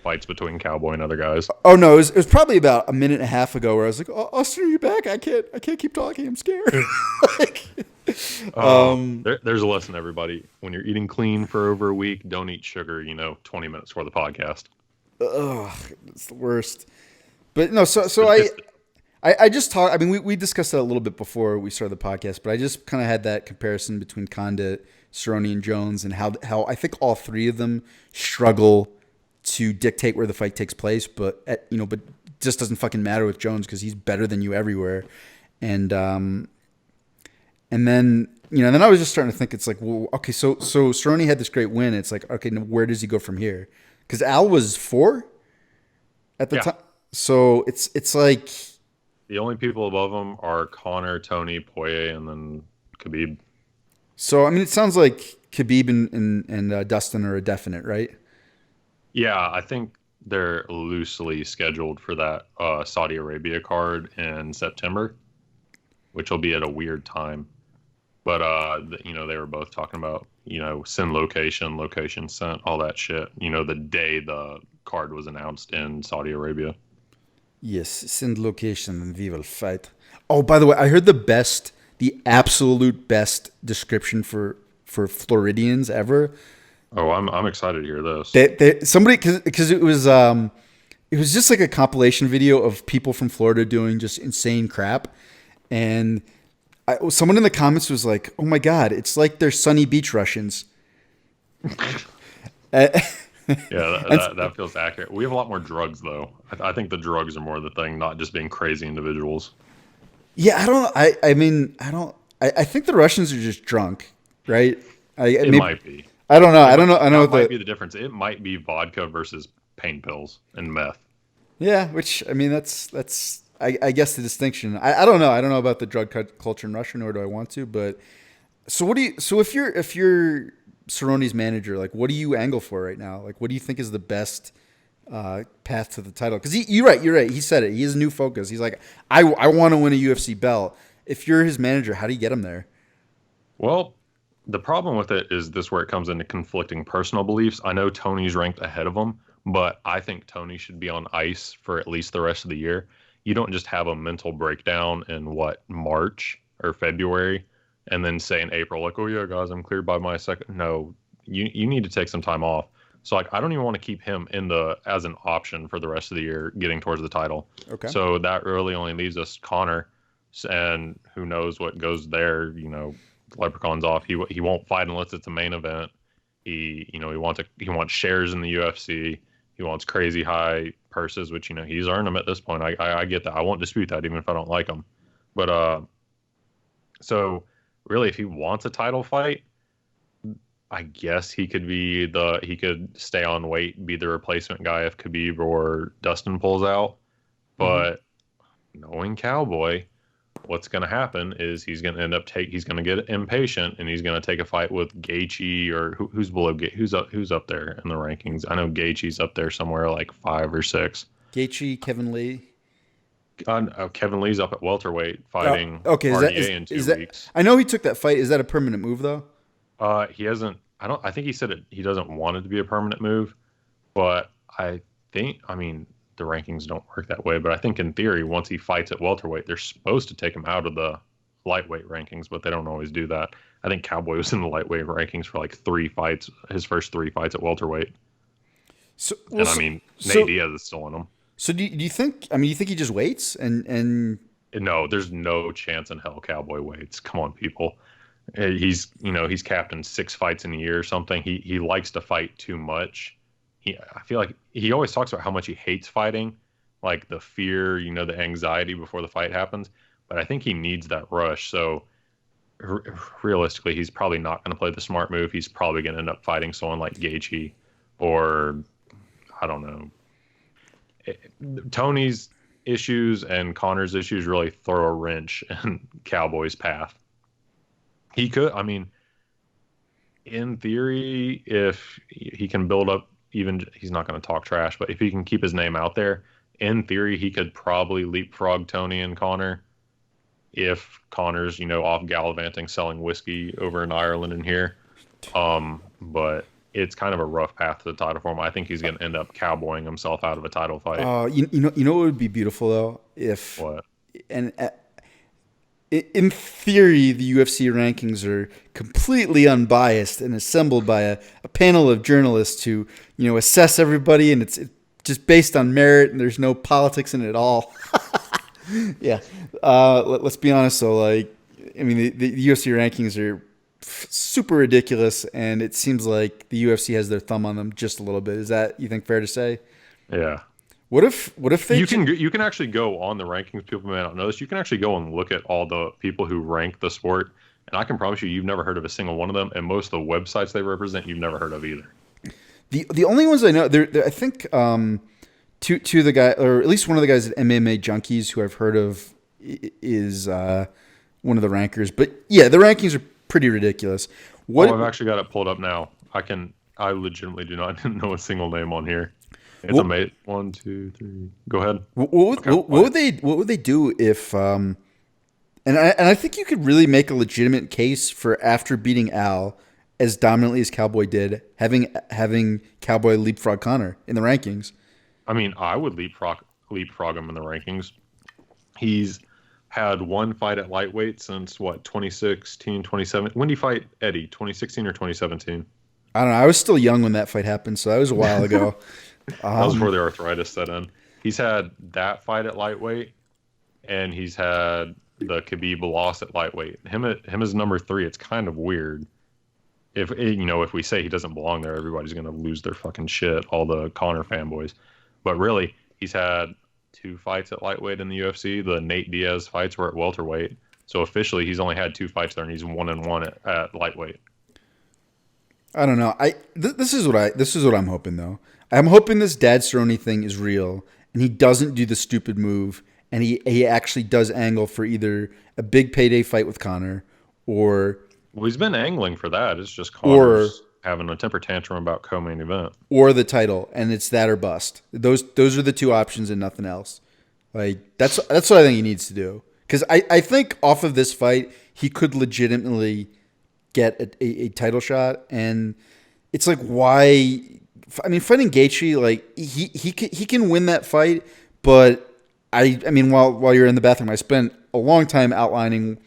fights between Cowboy and other guys. Oh no, it was probably about a minute and a half ago where I was like, "Oh, Austin, are you back? I can't keep talking. I'm scared." like, There's a lesson, everybody. When you're eating clean for over a week, don't eat sugar. 20 minutes before the podcast. ugh, it's the worst. But no, so I Statistic. I just talked. I mean, we discussed it a little bit before we started the podcast, but I just kind of had that comparison between Condit, Cerrone, and Jones, and how I think all three of them struggle to dictate where the fight takes place, but but just doesn't fucking matter with Jones because he's better than you everywhere, and then I was just starting to think it's like, well, okay, so Cerrone had this great win. It's like, okay, now where does he go from here? Because Al was 4 at the Yeah. time, so it's like. The only people above him are Connor, Tony, Poirier, and then Khabib. So I mean, it sounds like Khabib and Dustin are a definite, right? Yeah, I think they're loosely scheduled for that Saudi Arabia card in September, which will be at a weird time. But they were both talking about send location sent, all that shit. The day the card was announced in Saudi Arabia. Yes, send location and we will fight. Oh, by the way, I heard the absolute best description for Floridians ever. Oh, I'm excited to hear this. Somebody because it was just like a compilation video of people from Florida doing just insane crap, and someone in the comments was like, "Oh my god, it's like they're sunny beach Russians." Yeah, that feels accurate. We have a lot more drugs, though. I think the drugs are more the thing, not just being crazy individuals. Yeah, I don't know. I mean, I don't. I think the Russians are just drunk, right? It might be. I don't know. I It don't know. I know that what might the be the difference. It might be vodka versus pain pills and meth. yeah. Which I mean, that's I guess the distinction. I don't know. I don't know about the drug culture in Russia, nor do I want to. But so what do you? So if you're Cerrone's manager, like, what do you angle for right now? Like, what do you think is the best path to the title? Because you're right. He said it. He has a new focus. He's like, I want to win a UFC belt. If you're his manager, how do you get him there? Well, the problem with it is this where it comes into conflicting personal beliefs. I know Tony's ranked ahead of him, but I think Tony should be on ice for at least the rest of the year. You don't just have a mental breakdown in March or February and then say in April, like, oh yeah, guys, I'm cleared by my second. No, you need to take some time off. So like I don't even want to keep him as an option for the rest of the year getting towards the title. Okay. So that really only leaves us Connor, and who knows what goes there. Leprechaun's off. He won't fight unless it's a main event. He wants shares in the UFC. He wants crazy high purses, which he's earned them at this point. I get that. I won't dispute that even if I don't like him. But so really, if he wants a title fight, I guess he could stay on weight, be the replacement guy if Khabib or Dustin pulls out. But knowing Cowboy, what's going to happen is he's going to he's going to get impatient and he's going to take a fight with Gaethje or who's below who's up there in the rankings. I know Gaethje's up there somewhere like 5 or 6. Gaethje, Kevin Lee. Kevin Lee's up at welterweight fighting Okay, RDA in 2 weeks. I know he took that fight. Is that a permanent move though? He hasn't. I think he said he doesn't want it to be a permanent move, but I mean, the rankings don't work that way. But I think in theory, once he fights at welterweight, they're supposed to take him out of the lightweight rankings, but they don't always do that. I think Cowboy was in the lightweight rankings for like 3 fights, his first 3 fights at welterweight. So, I mean, Nate Diaz is still in them. So do you think? I mean, you think he just waits and No, there's no chance in hell Cowboy waits. Come on, people. He's captained 6 fights in a year or something. He likes to fight too much. I feel like he always talks about how much he hates fighting, like the fear, the anxiety before the fight happens. But I think he needs that rush. So realistically, he's probably not going to play the smart move. He's probably going to end up fighting someone like Gaethje or I don't know. Tony's issues and Connor's issues really throw a wrench in Cowboy's path. He could, I mean, in theory, if he can build up, even he's not going to talk trash, but if he can keep his name out there, in theory, he could probably leapfrog Tony and Connor if Connor's, off gallivanting, selling whiskey over in Ireland and here. But it's kind of a rough path to the title for him. I think he's going to end up cowboying himself out of a title fight. You know what would be beautiful though if What? and in theory the UFC rankings are completely unbiased and assembled by a panel of journalists who assess everybody, and it's just based on merit and there's no politics in it at all. Yeah. Let's be honest though. Like, I mean, the UFC rankings are super ridiculous, and it seems like the UFC has their thumb on them just a little bit. Is that, you think, fair to say? Yeah. What if they you can actually go on the rankings. People may not know this. You can actually go and look at all the people who rank the sport, and I can promise you've never heard of a single one of them. And most of the websites they represent, you've never heard of either. the only ones I know, I think two of the guy, or at least one of the guys at MMA Junkies who I've heard of is one of the rankers. But yeah, the rankings are pretty ridiculous. I've actually got it pulled up now. I legitimately do not know a single name on here. It's amazing. 1, 2, 3. Go ahead. What would they do if and I think you could really make a legitimate case for, after beating Al as dominantly as Cowboy did, having Cowboy leapfrog Connor in the rankings. I mean, I would leapfrog him in the rankings. He's had one fight at lightweight since 2016, 2017. When did he fight Eddie? 2016 or 2017? I don't know. I was still young when that fight happened, so that was a while ago. That was before the arthritis set in. He's had that fight at lightweight, and he's had the Khabib loss at lightweight. Him as number 3. It's kind of weird. If we say he doesn't belong there, everybody's gonna lose their fucking shit. All the Conor fanboys. But really, he's had 2 fights at lightweight in the UFC. The Nate Diaz fights were at welterweight. So officially, he's only had 2 fights there, and he's 1-1 at lightweight. I don't know. This is what I'm hoping though. I'm hoping this Dad Cerrone thing is real, and he doesn't do the stupid move, and he actually does angle for either a big payday fight with Connor, or he's been angling for that. It's just Connor's having a temper tantrum about co-main event or the title, and it's that or bust. Those are the 2 options and nothing else. Like that's what I think he needs to do, because I think off of this fight he could legitimately get a title shot, and it's like, why? I mean, fighting Gaethje, like he can win that fight, but I mean, while you're in the bathroom, I spent a long time outlining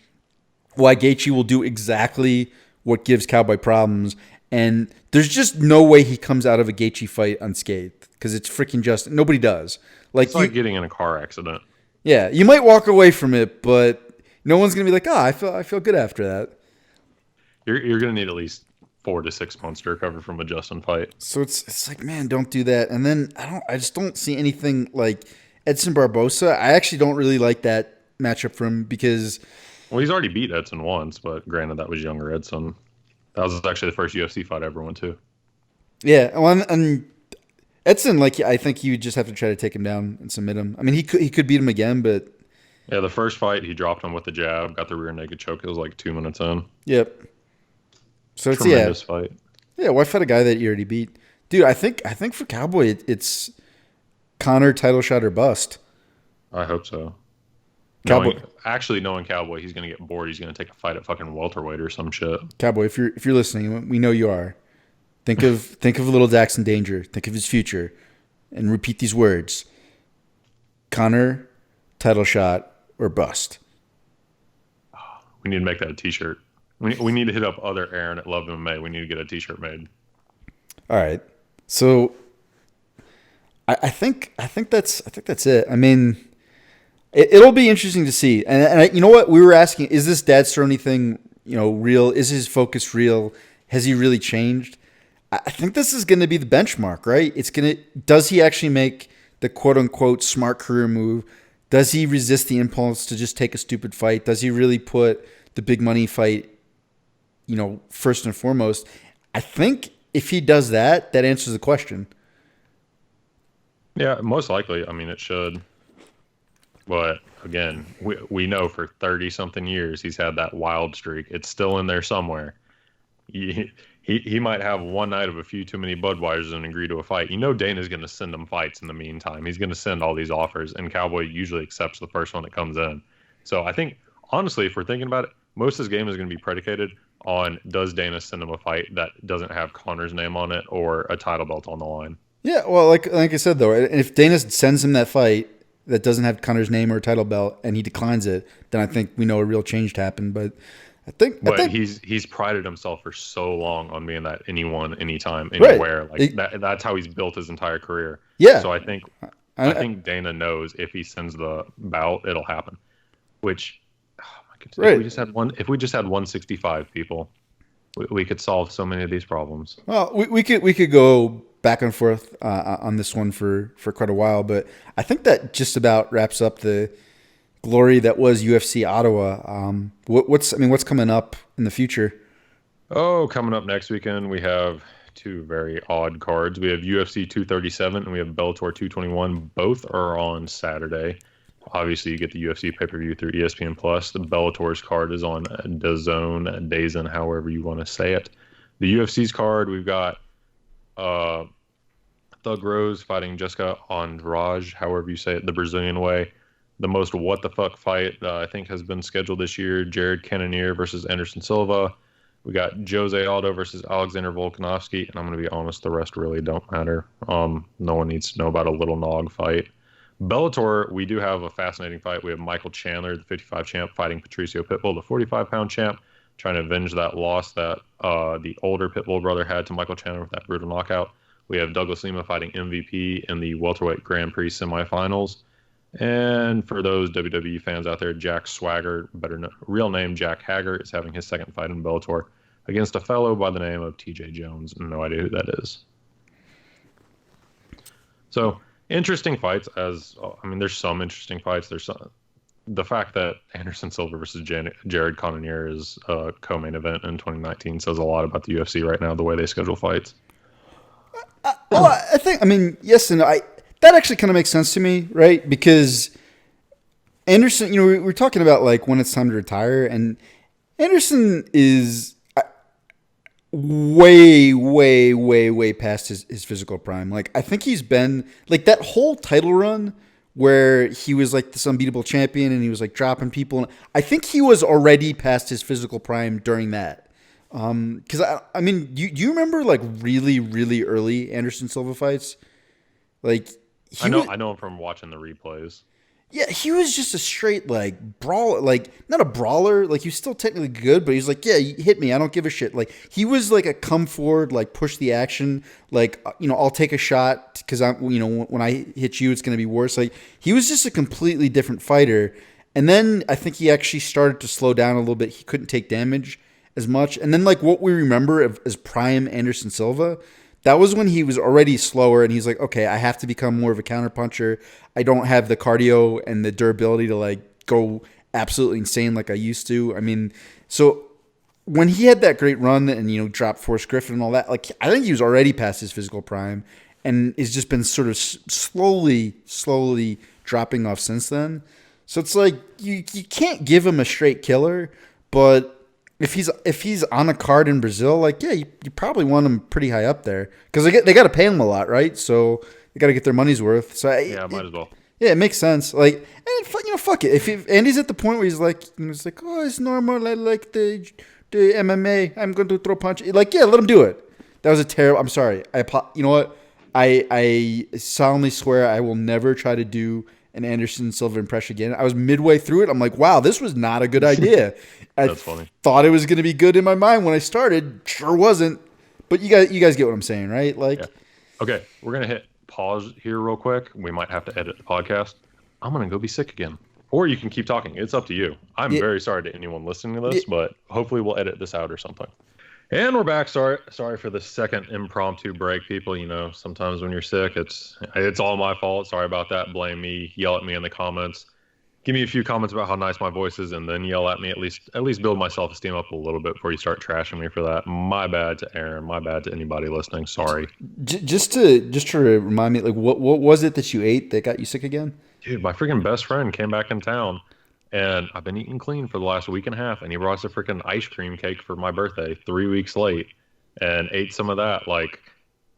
why Gaethje will do exactly what gives Cowboy problems, and there's just no way he comes out of a Gaethje fight unscathed, because it's freaking just nobody does. It's like getting in a car accident. Yeah, you might walk away from it, but no one's gonna be like, I feel good after that. You're gonna need at least 4 to 6 months to recover from a Justin fight. So it's like, man, don't do that. And then I just don't see anything like Edson Barbosa. I actually don't really like that matchup for him, because he's already beat Edson once, but granted, that was younger Edson. That was actually the first UFC fight I ever went to. Yeah, well, and Edson, like, I think you would just have to try to take him down and submit him. I mean, he could beat him again, but yeah, the first fight he dropped him with the jab, got the rear naked choke. It was like 2 minutes in. Yep. So it's tremendous fight. Yeah, why fight a guy that you already beat, dude? I think for Cowboy, it's Connor title shot or bust. I hope so. Cowboy. Knowing Cowboy, he's gonna get bored. He's gonna take a fight at fucking welterweight or some shit. Cowboy, if you're listening, we know you are. Think of little Dax in danger. Think of his future, and repeat these words: Connor title shot or bust. We need to make that a T-shirt. We need to hit up other Aaron at Love MMA. We need to get a T-shirt made. All right. So I think that's it. I mean, it'll be interesting to see. And you know what? We were asking, is this Dad Cerrone thing, real? Is his focus real? Has he really changed? I think this is going to be the benchmark, right? Does he actually make the quote unquote smart career move? Does he resist the impulse to just take a stupid fight? Does he really put the big money fight, first and foremost? I think if he does that, that answers the question. Yeah, most likely. I mean, it should. But again, we know for 30-something years he's had that wild streak. It's still in there somewhere. He he might have one night of a few too many Budweisers and agree to a fight. You know Dana's going to send him fights in the meantime. He's going to send all these offers, and Cowboy usually accepts the first one that comes in. So I think, honestly, if we're thinking about it, most of this game is going to be predicated on does Dana send him a fight that doesn't have Connor's name on it or a title belt on the line. Yeah, well, like I said though, if Dana sends him that fight that doesn't have Connor's name or a title belt, and he declines it, then I think we know a real change happened. But I think he's prided himself for so long on being that anyone, anytime, anywhere. Right. That's how he's built his entire career. Yeah. So I think Dana knows if he sends the bout, it'll happen. Which, oh my goodness, right. if we just had 165 people, we could solve so many of these problems. Well, we could go back and forth on this one for quite a while, but I think that just about wraps up the glory that was UFC Ottawa. What's coming up in the future? Oh, coming up next weekend, we have two very odd cards. We have UFC 237 and we have Bellator 221. Both are on Saturday. Obviously, you get the UFC pay-per-view through ESPN Plus. The Bellator's card is on DAZN, DAZN, however you want to say it. The UFC's card, we've got Thug Rose fighting Jessica Andrade, however you say it, the Brazilian way. The most what-the-fuck fight I think has been scheduled this year, Jared Cannonier versus Anderson Silva. We got Jose Aldo versus Alexander Volkanovski, and I'm going to be honest, the rest really don't matter. No one needs to know about a little nog fight. Bellator, we do have a fascinating fight. We have Michael Chandler, the 55 champ, fighting Patricio Pitbull, the 45-pound champ, trying to avenge that loss that the older Pitbull brother had to Michael Chandler with that brutal knockout. We have Douglas Lima fighting MVP in the welterweight Grand Prix semifinals. And for those WWE fans out there, Jack Swagger, real name Jack Hager, is having his second fight in Bellator against a fellow by the name of TJ Jones. No idea who that is. So, interesting fights. There's some interesting fights. The fact that Anderson Silva versus Jared Cannonier is a co-main event in 2019 says a lot about the UFC right now, the way they schedule fights. Yes and no. That actually kind of makes sense to me, right? Because Anderson, we're talking about like when it's time to retire, and Anderson is way, way, way, way past his physical prime. Like, I think he's been like that whole title run where he was like this unbeatable champion and he was like dropping people. I think he was already past his physical prime during that. Because do you remember like really, really early Anderson Silva fights? Like, I know him from watching the replays. Yeah, he was just a straight like brawler, like not a brawler, like he was still technically good, but he's like, yeah, you hit me, I don't give a shit. Like he was like a come forward, like push the action, like I'll take a shot because I'm when I hit you, it's gonna be worse. Like he was just a completely different fighter. And then I think he actually started to slow down a little bit. He couldn't take damage as much. And then like what we remember as prime Anderson Silva, that was when he was already slower and he's like, okay, I have to become more of a counterpuncher. I don't have the cardio and the durability to like go absolutely insane like I used to. So when he had that great run and, dropped Forrest Griffin and all that, like I think he was already past his physical prime and has just been sort of slowly dropping off since then. So it's like you can't give him a straight killer, but if he's on a card in Brazil, like you probably want him pretty high up there because they got to pay him a lot, right? So they got to get their money's worth. So might as well. Yeah, it makes sense. Like, and fuck it. If Andy's at the point where he's like, oh, it's normal. I like the MMA. I'm going to throw punch. Like, yeah, let him do it. That was a terrible. I'm sorry. You know what? I solemnly swear I will never try to do an Anderson Silva impression again. I was midway through it. I'm like, wow, this was not a good idea. That's funny. Thought it was going to be good in my mind when I started. Sure wasn't. But you guys get what I'm saying, right? Like, yeah. Okay, we're gonna hit pause here real quick. We might have to edit the podcast. I'm gonna go be sick again, or you can keep talking. It's up to you. I'm very sorry to anyone listening to this, but hopefully we'll edit this out or something. And we're back. Sorry for the second impromptu break, people. Sometimes when you're sick, it's all my fault. Sorry about that. Blame me. Yell at me in the comments. Give me a few comments about how nice my voice is, and then yell at me. At least build my self-esteem up a little bit before you start trashing me for that. My bad to Aaron. My bad to anybody listening. Sorry. Just to remind me, like what was it that you ate that got you sick again? Dude, my freaking best friend came back in town, and I've been eating clean for the last week and a half, and he brought us a freaking ice cream cake for my birthday 3 weeks late. and ate some of that like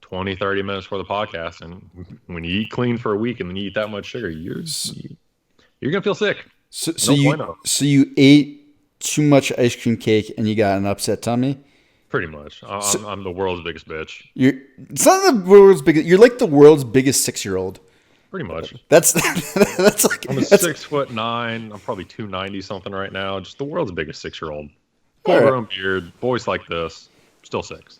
20, 30 minutes for the podcast. And when you eat clean for a week and then you eat that much sugar, you're gonna feel sick. So, so No you bueno. so you ate too much ice cream cake and you got an upset tummy. Pretty much. So I'm the world's biggest bitch. you're it's not the world's biggest. You're like the world's biggest 6-year-old. Pretty much. That's that's like I'm a that's 6'9". I'm probably 290 something right now. Just the world's biggest 6-year-old. all Full right. grown beard, voice like this, still 6.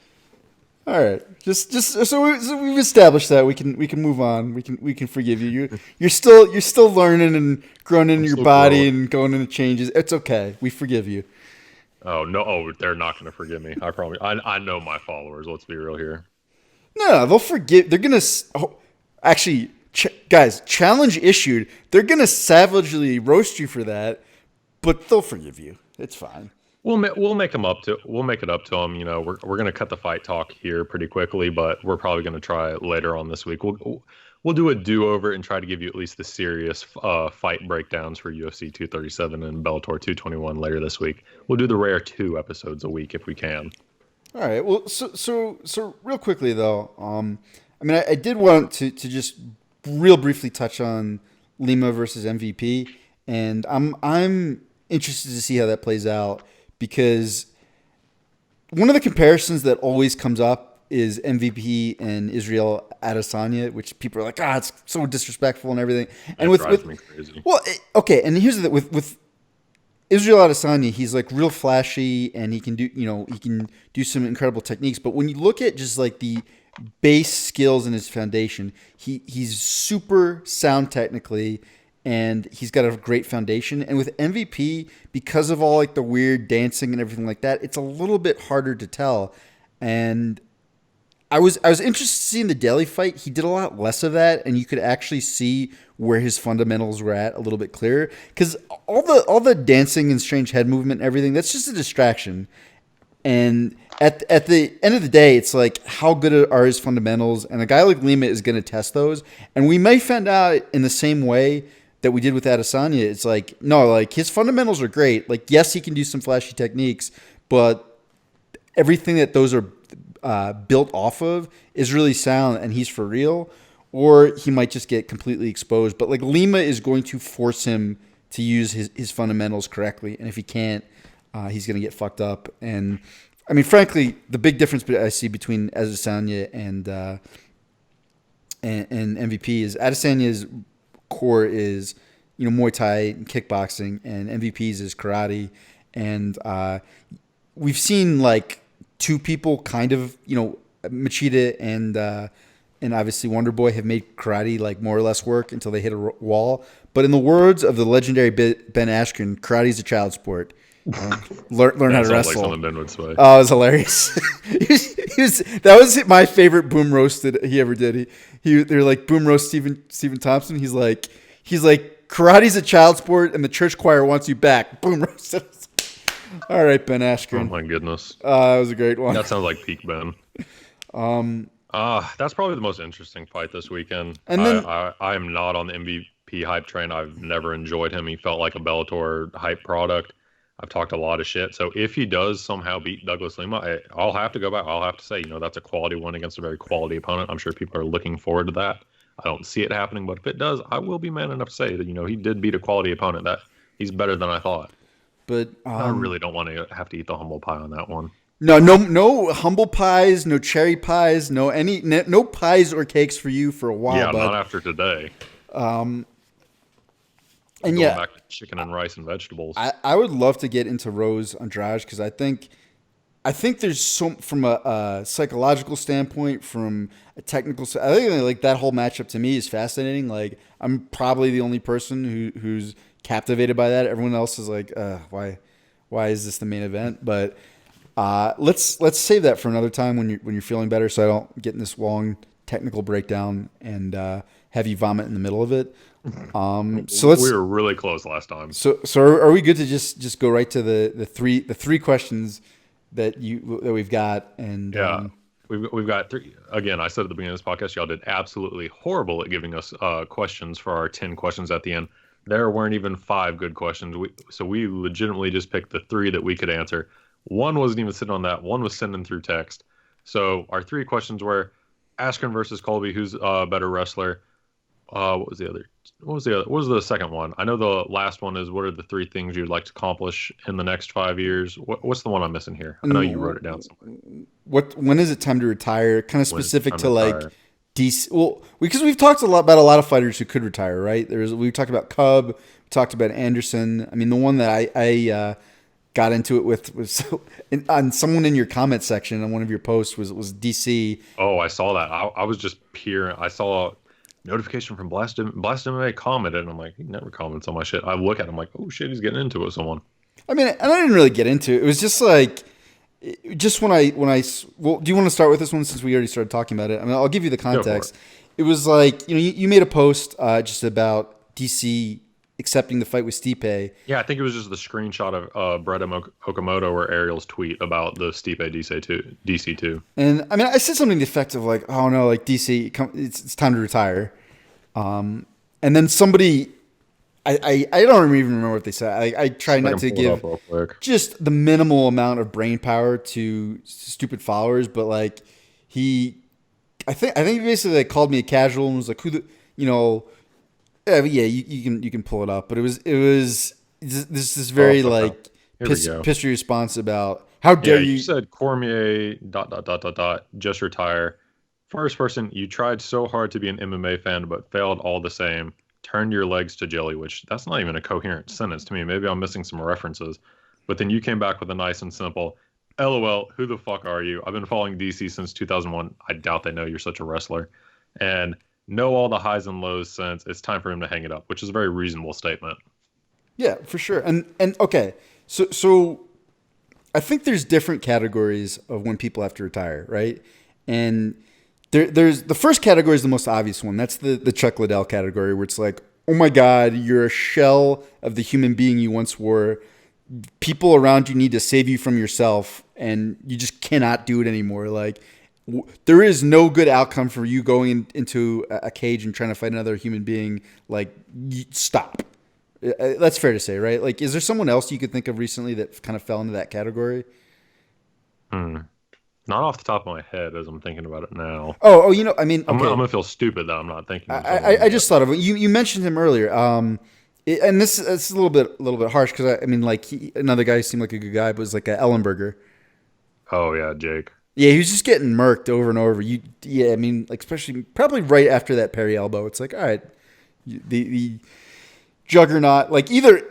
All right, just so we've established that we can move on. We can forgive you. You're still learning and growing in I'm your still body growing. and going into changes. It's okay. We forgive you. Oh no! Oh, they're not going to forgive me. I promise. I know my followers. Let's be real here. No, they'll forgive. They're gonna actually, guys. Challenge issued. They're gonna savagely roast you for that, but they'll forgive you. It's fine. We'll make them up to. We'll make it up to them. You know, we're going to cut the fight talk here pretty quickly, but we're probably going to try it later on this week. We'll do a do-over and try to give you at least the serious fight breakdowns for UFC 237 and Bellator 221 later this week. We'll do the rare 2 episodes a week if we can. All right. Well, so real quickly though, I mean, I did want to just real briefly touch on Lima versus MVP, and I'm interested to see how that plays out because one of the comparisons that always comes up is MVP and Israel Adesanya, which people are like, it's so disrespectful and everything. And That drives me crazy. well, okay, and here's the with Israel Adesanya, he's like real flashy and he can do some incredible techniques. But when you look at just like the base skills in his foundation, he's super sound technically and he's got a great foundation. And with MVP, because of all like the weird dancing and everything like that, it's a little bit harder to tell. And I was interested to see in the daily fight. He did a lot less of that, and you could actually see where his fundamentals were at a little bit clearer. Because all the dancing and strange head movement and everything, that's just a distraction. And at the end of the day, it's like how good are his fundamentals? And a guy like Lima is going to test those. And we may find out in the same way that we did with Adesanya. It's like no, like his fundamentals are great. Like yes, he can do some flashy techniques, but everything that those are built off of is really sound and he's for real, or he might just get completely exposed. But like Lima is going to force him to use his fundamentals correctly, and if he can't, he's going to get fucked up. And I mean, frankly, the big difference I see between Adesanya and MVP is Adesanya's core is Muay Thai and kickboxing, and MVP's is karate. And we've seen like two people kind of, Machida and obviously Wonder Boy have made karate like more or less work until they hit a wall. But in the words of the legendary Ben Askren, karate's a child sport. Learn how to wrestle. Like something Ben would say. Oh, it was hilarious. That was my favorite boom roast that he ever did. They're like boom roast Stephen Thompson. He's like karate's a child sport and the church choir wants you back. Boom roast. All right, Ben Askren. Oh my goodness. That was a great one. That sounds like peak Ben. That's probably the most interesting fight this weekend. And then I am not on the MVP hype train. I've never enjoyed him. He felt like a Bellator hype product. I've talked a lot of shit. So if he does somehow beat Douglas Lima, I'll have to go back. I'll have to say, that's a quality one against a very quality opponent. I'm sure people are looking forward to that. I don't see it happening, but if it does, I will be man enough to say that, he did beat a quality opponent. That he's better than I thought. But I really don't want to have to eat the humble pie on that one. No humble pies, no cherry pies, no pies or cakes for you for a while. Yeah, not after today. And going back to chicken and rice and vegetables. I would love to get into Rose Andrade because I think there's so from a psychological standpoint, from a technical. I think like that whole matchup to me is fascinating. Like I'm probably the only person who's captivated by that. Everyone else is like, why is this the main event? But let's save that for another time when you're feeling better, so I don't get in this long technical breakdown and have you vomit in the middle of it. So we were really close last time. So are we good to just go right to the three questions that we've got? And yeah, we've got 3. Again, I said at the beginning of this podcast, y'all did absolutely horrible at giving us questions for our 10 questions at the end. There weren't even 5 good questions. So we legitimately just picked the 3 that we could answer. One wasn't even sitting on that. One was sending through text. So our three questions were Askren versus Colby, who's a better wrestler? What was the other? What was the second one? I know the last one is what are the three things you'd like to accomplish in the next 5 years? What's the one I'm missing here? I know you wrote it down somewhere. When is it time to retire? Kind of When is it specific time to to like retire? DC. Well, because we've talked a lot about a lot of fighters who could retire, right? We've talked about Cub, we talked about Anderson. I mean, the one that I got into it with was on someone in your comment section on one of your posts was DC. Oh, I saw that. I was just peering. I saw a notification from Blast MMA commented, and I'm like, he never comments on my shit. I look at him like, oh shit, he's getting into it with someone. I mean, and I didn't really get into it. It was just like, just when I well, do you want to start with this one since we already started talking about it? I mean, I'll give you the Go for it. context. It was like you made a post just about DC accepting the fight with Stipe. Yeah, I think it was just the screenshot of Okamoto or Ariel's tweet about the Stipe DC2. And I mean, I said something defective like, "Oh no, like DC, it's time to retire." And then somebody, I don't even remember what they said. I try I not can to pull it up give real quick. just the minimal amount of brain power to stupid followers, but like he, I think he basically like called me a casual and was like, "Who the, you know." Yeah, you can pull it up, but it was this Oh, very okay. like Here we go. pissy response about how Yeah, dare you you. said Cormier just retire. First person, you tried so hard to be an MMA fan but failed all the same. Turned your legs to jelly, which that's not even a coherent sentence to me. Maybe I'm missing some references. But then you came back with a nice and simple, LOL, who the fuck are you? I've been following DC since 2001. I doubt they know you're such a wrestler. And know all the highs and lows since it's time for him to hang it up, which is a very reasonable statement. Yeah, for sure. And okay, so I think there's different categories of when people have to retire, right? And there's the first category is the most obvious one. That's the Chuck Liddell category, where it's like, oh my God, you're a shell of the human being you once were. People around you need to save you from yourself, and you just cannot do it anymore. Like, there is no good outcome for you going into a cage and trying to fight another human being. Like, stop. That's fair to say, right? Like, is there someone else you could think of recently that kind of fell into that category? Hmm. Not off the top of my head as I'm thinking about it now. Oh, I mean, I'm okay. gonna feel stupid that I'm not thinking I, of I, someone, I but just thought of it. You mentioned him earlier. And this is a little bit harsh because I mean, like another guy who seemed like a good guy, but was like a Ellenberger. oh yeah, Jake. Yeah, he was just getting murked over and over. Yeah, I mean, like especially probably right after that Perry elbow. It's like, all right, the juggernaut. Like either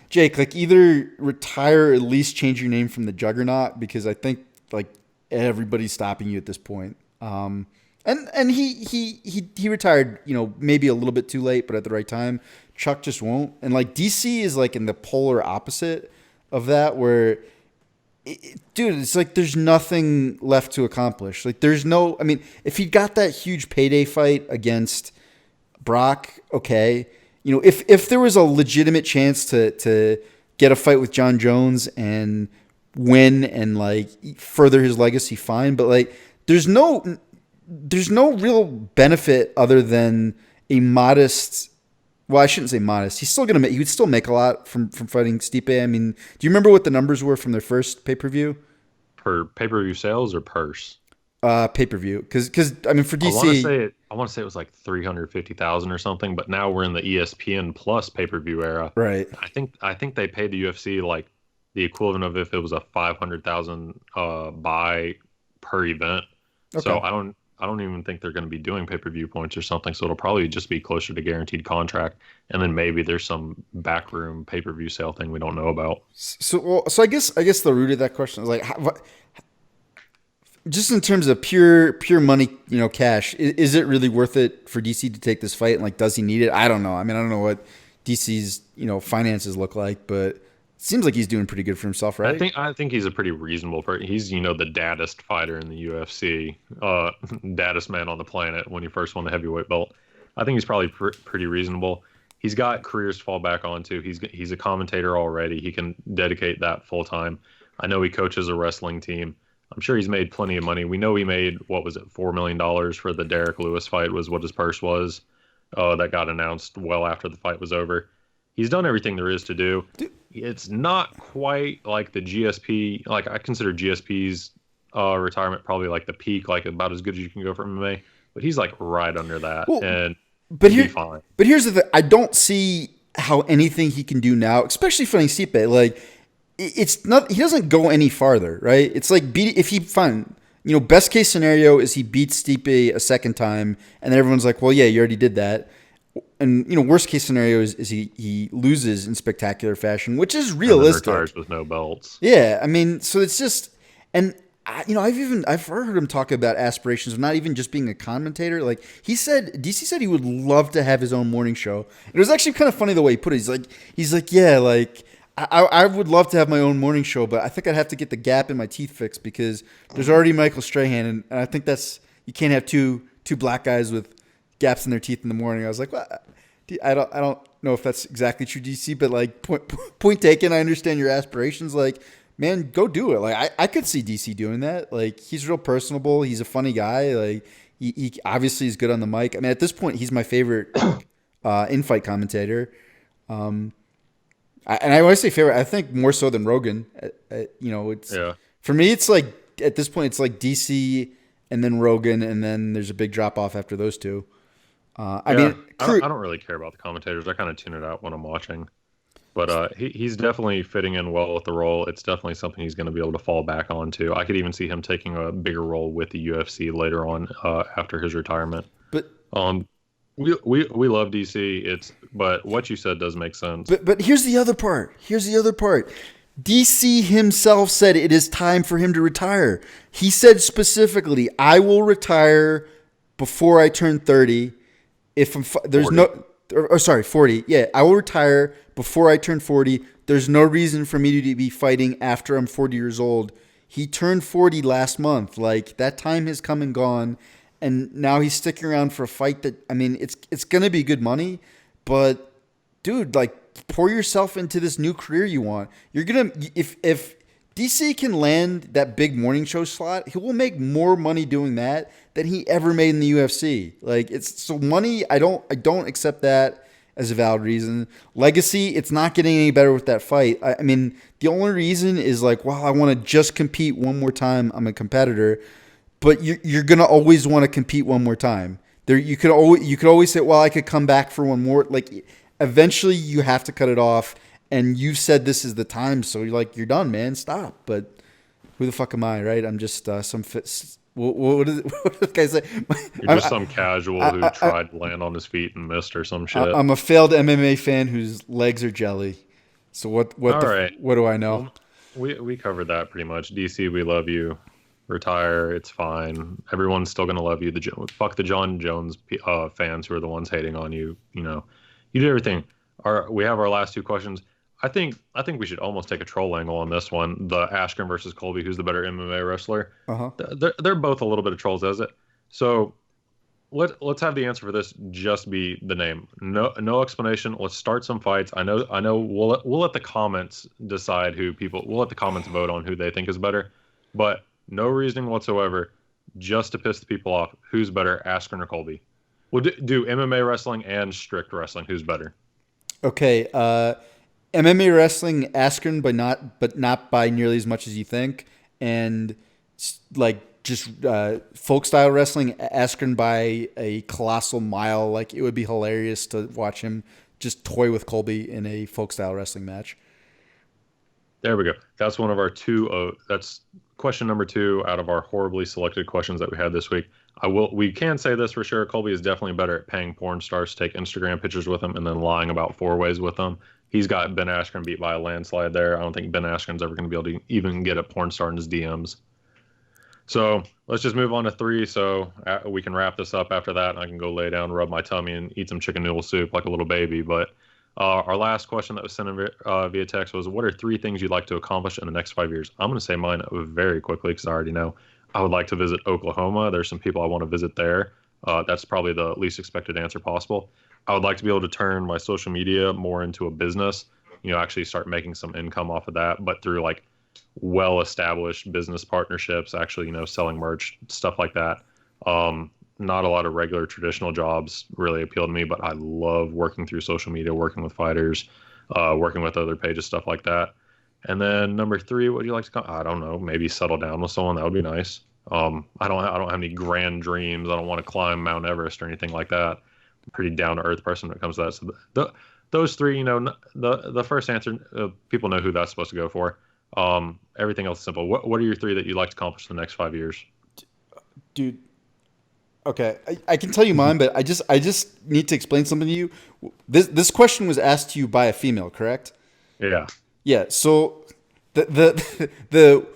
Jake, like either retire or at least change your name from the juggernaut because I think like everybody's stopping you at this point. And he retired, maybe a little bit too late, but at the right time. Chuck just won't. And like DC is like in the polar opposite of that, where dude, it's like there's nothing left to accomplish. Like there's no. I mean, if he got that huge payday fight against Brock, okay. If there was a legitimate chance to get a fight with John Jones and win and like further his legacy, fine. But like, there's no real benefit other than a modest. Well, I shouldn't say modest. He would still make a lot from fighting Stipe. I mean, do you remember what the numbers were from their first pay per view? Per pay-per-view sales or purse? Pay per view, because I mean for I want to DC, say it. I want to say it was like 350,000 or something. But now we're in the ESPN Plus pay-per-view era. right? I think they paid the UFC like the equivalent of if it was a 500,000 buy per event. So Okay. I don't even think they're going to be doing pay-per-view points or something. So it'll probably just be closer to guaranteed contract, and then maybe there's some backroom pay-per-view sale thing we don't know about. So I guess the root of that question is like, just in terms of pure money, cash, is it really worth it for DC to take this fight? And like, does he need it? I don't know. I mean, I don't know what DC's finances look like, but it seems like he's doing pretty good for himself, I right? think I think he's a pretty reasonable person. He's the daddest fighter in the UFC, daddest man on the planet when he first won the heavyweight belt. I think he's probably pretty reasonable. He's got careers to fall back onto. He's a commentator already. He can dedicate that full time. I know he coaches a wrestling team. I'm sure he's made plenty of money. We know he made what was it, $4 million for the Derek Lewis fight was what his purse was. That got announced well after the fight was over. He's done everything there is to do. It's not quite like the GSP. Like I consider GSP's retirement, probably like the peak, like about as good as you can go for MMA. But he's like right under that, Well, and but he'd be here, fine. but here's the thing. I don't see how anything he can do now, especially fighting Stipe, like it's not. He doesn't go any farther, right? It's like if he fine. Best case scenario is he beats Stipe a second time, and then everyone's like, "Well, yeah, you already did that." And worst case scenario is he loses in spectacular fashion, which is And then realistic. retires with no belts. Yeah, I mean, so it's just, and I've heard him talk about aspirations of not even just being a commentator. Like DC said he would love to have his own morning show. It was actually kind of funny the way he put it. He's like, yeah, like I would love to have my own morning show, but I think I'd have to get the gap in my teeth fixed because there's already Michael Strahan, and I think you can't have two black guys with gaps in their teeth in the morning. I was like, well, I don't know if that's exactly true, DC, but like point taken. I understand your aspirations. Like, man, go do it. Like, I could see DC doing that. Like, he's real personable. He's a funny guy. Like, he obviously is good on the mic. I mean, at this point, he's my favorite in-fight commentator. And I want to say favorite. I think more so than Rogan. It's Yeah. for me. It's like at this point, it's like DC and then Rogan, and then there's a big drop off after those two. I Yeah, mean, I don't really care about the commentators. I kind of tune it out when I'm watching. But he's definitely fitting in well with the role. It's definitely something he's going to be able to fall back onto. I could even see him taking a bigger role with the UFC later on after his retirement. but Um, we love DC. But what you said does make sense. But here's the other part. DC himself said it is time for him to retire. He said specifically, "I will retire before I turn 30. If there's 40. no, or sorry, 40. Yeah, I will retire before I turn 40. There's no reason for me to be fighting after I'm 40 years old." He turned 40 last month. Like, that time has come and gone, and now he's sticking around for a fight that, I mean, it's gonna be good money, but dude, like, pour yourself into this new career you want. You're gonna if DC can land that big morning show slot, he will make more money doing that than he ever made in the UFC. Like, it's so money. I don't accept that as a valid reason. Legacy, it's not getting any better with that fight. I mean, the only reason is like, well, I want to just compete one more time. I'm a competitor, but you're gonna always want to compete one more time. There, you could always say, well, I could come back for one more. Like, eventually you have to cut it off, and you said this is the time, so you're done, man. Stop. But who the fuck am I, right? I'm just some fit. What did the guy say? You're just some casual who tried to land on his feet and missed or some shit. I'm a failed MMA fan whose legs are jelly. So what All right. what do I know? Well, we covered that pretty much. DC, we love you. Retire. It's fine. Everyone's still gonna love you. Fuck the John Jones fans who are the ones hating on you. You did everything. We have our last two questions. I think we should almost take a troll angle on this one. The Askren versus Colby, who's the better MMA wrestler? Uh-huh. They're both a little bit of trolls, is it? So let's have the answer for this just be the name. No explanation. Let's start some fights. I know. We'll let the comments decide We'll let the comments vote on who they think is better, but no reasoning whatsoever. Just to piss the people off. Who's better, Askren or Colby? We'll do MMA wrestling and strict wrestling. Who's better? Okay. MMA wrestling, Askren, but not by nearly as much as you think, and like just folk style wrestling, Askren by a colossal mile. Like, it would be hilarious to watch him just toy with Colby in a folk style wrestling match. There we go. That's one of our two. That's question number 2 out of our horribly selected questions that we had this week. We can say this for sure. Colby is definitely better at paying porn stars to take Instagram pictures with him and then lying about 4 ways with them. He's got Ben Askren beat by a landslide there. I don't think Ben Askren's ever going to be able to even get a porn star in his DMs. So let's just move on to 3. So we can wrap this up after that. And I can go lay down, rub my tummy, and eat some chicken noodle soup like a little baby. But our last question that was sent in via text was, what are 3 things you'd like to accomplish in the next 5 years? I'm going to say mine very quickly because I already know. I would like to visit Oklahoma. There's some people I want to visit there. That's probably the least expected answer possible. I would like to be able to turn my social media more into a business, actually start making some income off of that, but through like well-established business partnerships, actually, selling merch, stuff like that. Not a lot of regular traditional jobs really appeal to me, but I love working through social media, working with fighters, working with other pages, stuff like that. And then number three, what do you like to call? I don't know. Maybe settle down with someone. That would be nice. I don't have any grand dreams. I don't want to climb Mount Everest or anything like that. I'm a pretty down to earth person when it comes to that. So those three, the first answer, people know who that's supposed to go for. Everything else is simple. What are your three that you'd like to accomplish in the next 5 years? Dude. Okay, I can tell you mine, but I just need to explain something to you. This question was asked to you by a female, correct? Yeah. Yeah. So the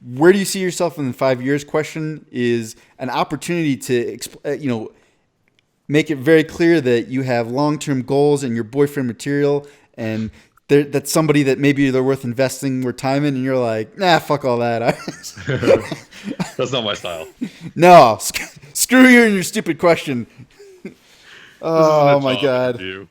where do you see yourself in 5 years question is an opportunity to make it very clear that you have long term goals and your boyfriend material, and that's somebody that maybe they're worth investing more time in, and you're like, nah, fuck all that. That's not my style. No, screw you and your stupid question. This isn't Oh a my job god. interview.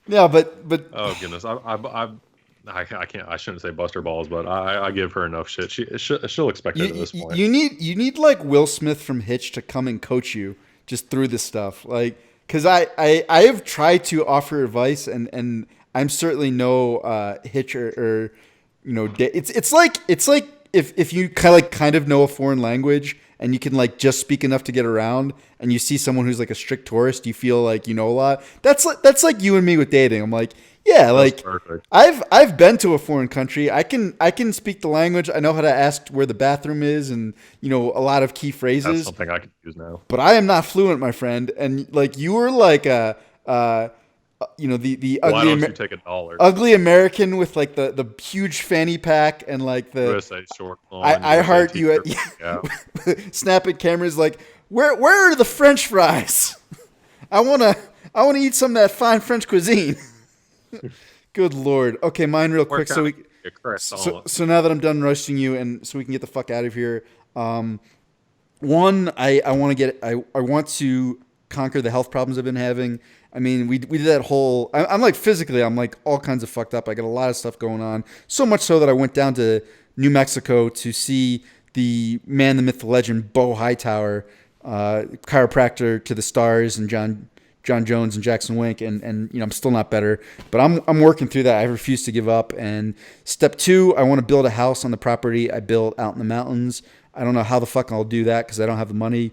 Yeah, but Oh goodness, I can't. I shouldn't say bust her balls, but I give her enough shit. She'll expect it at this point. you need like Will Smith from Hitch to come and coach you just through this stuff, like because I have tried to offer advice, and I'm certainly no Hitch or it's like if you kind of know a foreign language and you can like just speak enough to get around, and you see someone who's like a strict tourist, you feel like you know a lot. That's like you and me with dating. I'm like, yeah, That's like perfect. I've been to a foreign country. I can speak the language. I know how to ask where the bathroom is, and a lot of key That's phrases. something I could use now. But I am not fluent, my friend. And like you were like the Why don't you take $1? ugly American with like the huge fanny pack and like the USA short lawn, I USA heart you at t-shirt. Yeah. snapping cameras like where are the French fries? I wanna eat some of that fine French cuisine. Good lord. Okay, mine real quick. Work So out we your crest so, on it. so now that I'm done roasting you, and so we can get the fuck out of here. One, I want to conquer the health problems I've been having. I mean, we did that whole. I'm like physically, I'm like all kinds of fucked up. I got a lot of stuff going on. So much so that I went down to New Mexico to see the man, the myth, the legend, Bo Hightower, chiropractor to the stars, and John Jones and Jackson Wink, and I'm still not better, but I'm working through that. I refuse to give up. And step two, I want to build a house on the property I built out in the mountains. I don't know how the fuck I'll do that because I don't have the money,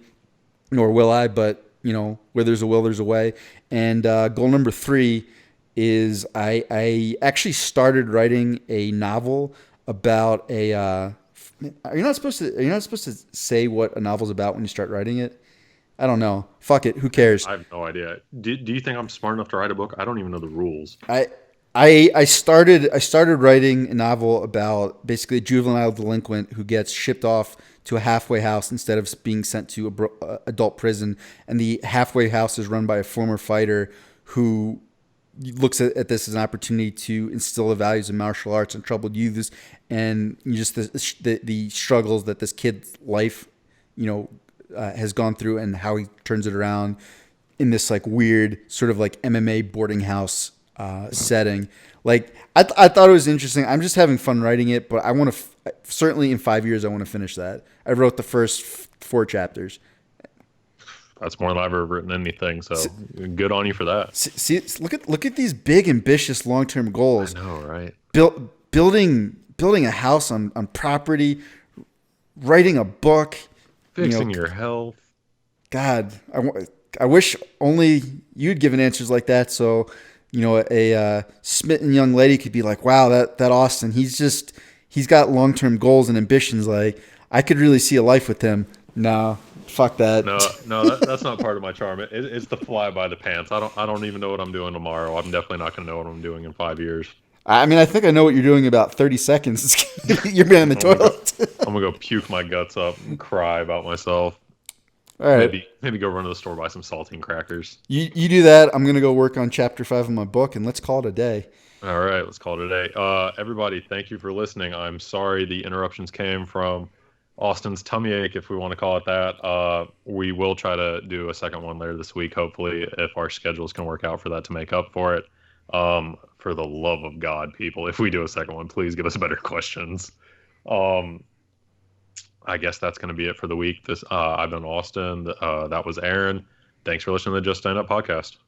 nor will I. But where there's a will, there's a way. And goal number three is I actually started writing a novel about a. Are you not supposed to say what a novel's about when you start writing it? I don't know. Fuck it. Who cares? I have no idea. Do you think I'm smart enough to write a book? I don't even know the rules. I started writing a novel about basically a juvenile delinquent who gets shipped off to a halfway house instead of being sent to adult prison, and the halfway house is run by a former fighter who looks at this as an opportunity to instill the values of martial arts in troubled youths, and just the struggles that this kid's life, has gone through, and how he turns it around in this like weird sort of like MMA boarding house setting. Like I thought it was interesting. I'm just having fun writing it, but I want to certainly in 5 years I want to finish that. I wrote the first 4 chapters. That's more than I've ever written anything. So good on you for that. See, look at these big ambitious long term goals. I know, right? Building a house on property, writing a book, Fixing your health. God, I wish only you'd given answers like that. So, a smitten young lady could be like, wow, that Austin, he's got long-term goals and ambitions. Like, I could really see a life with him. No, fuck that. No, that's not part of my charm. It's the fly by the pants. I don't even know what I'm doing tomorrow. I'm definitely not going to know what I'm doing in 5 years. I mean, I think I know what you're doing in about 30 seconds. You're being in the toilet. I'm gonna go puke my guts up and cry about myself. All right. Maybe go run to the store, buy some saltine crackers. You do that. I'm going to go work on chapter 5 of my book, and let's call it a day. All right, let's call it a day. Everybody, thank you for listening. I'm sorry the interruptions came from Austin's tummy ache, if we want to call it that. We will try to do a second one later this week, hopefully, if our schedules can work out for that to make up for it. For the love of God, people, if we do a second one, please give us better questions. I guess that's going to be it for the week. I've been Austin. That was Aaron. Thanks for listening to the Just Stand Up podcast.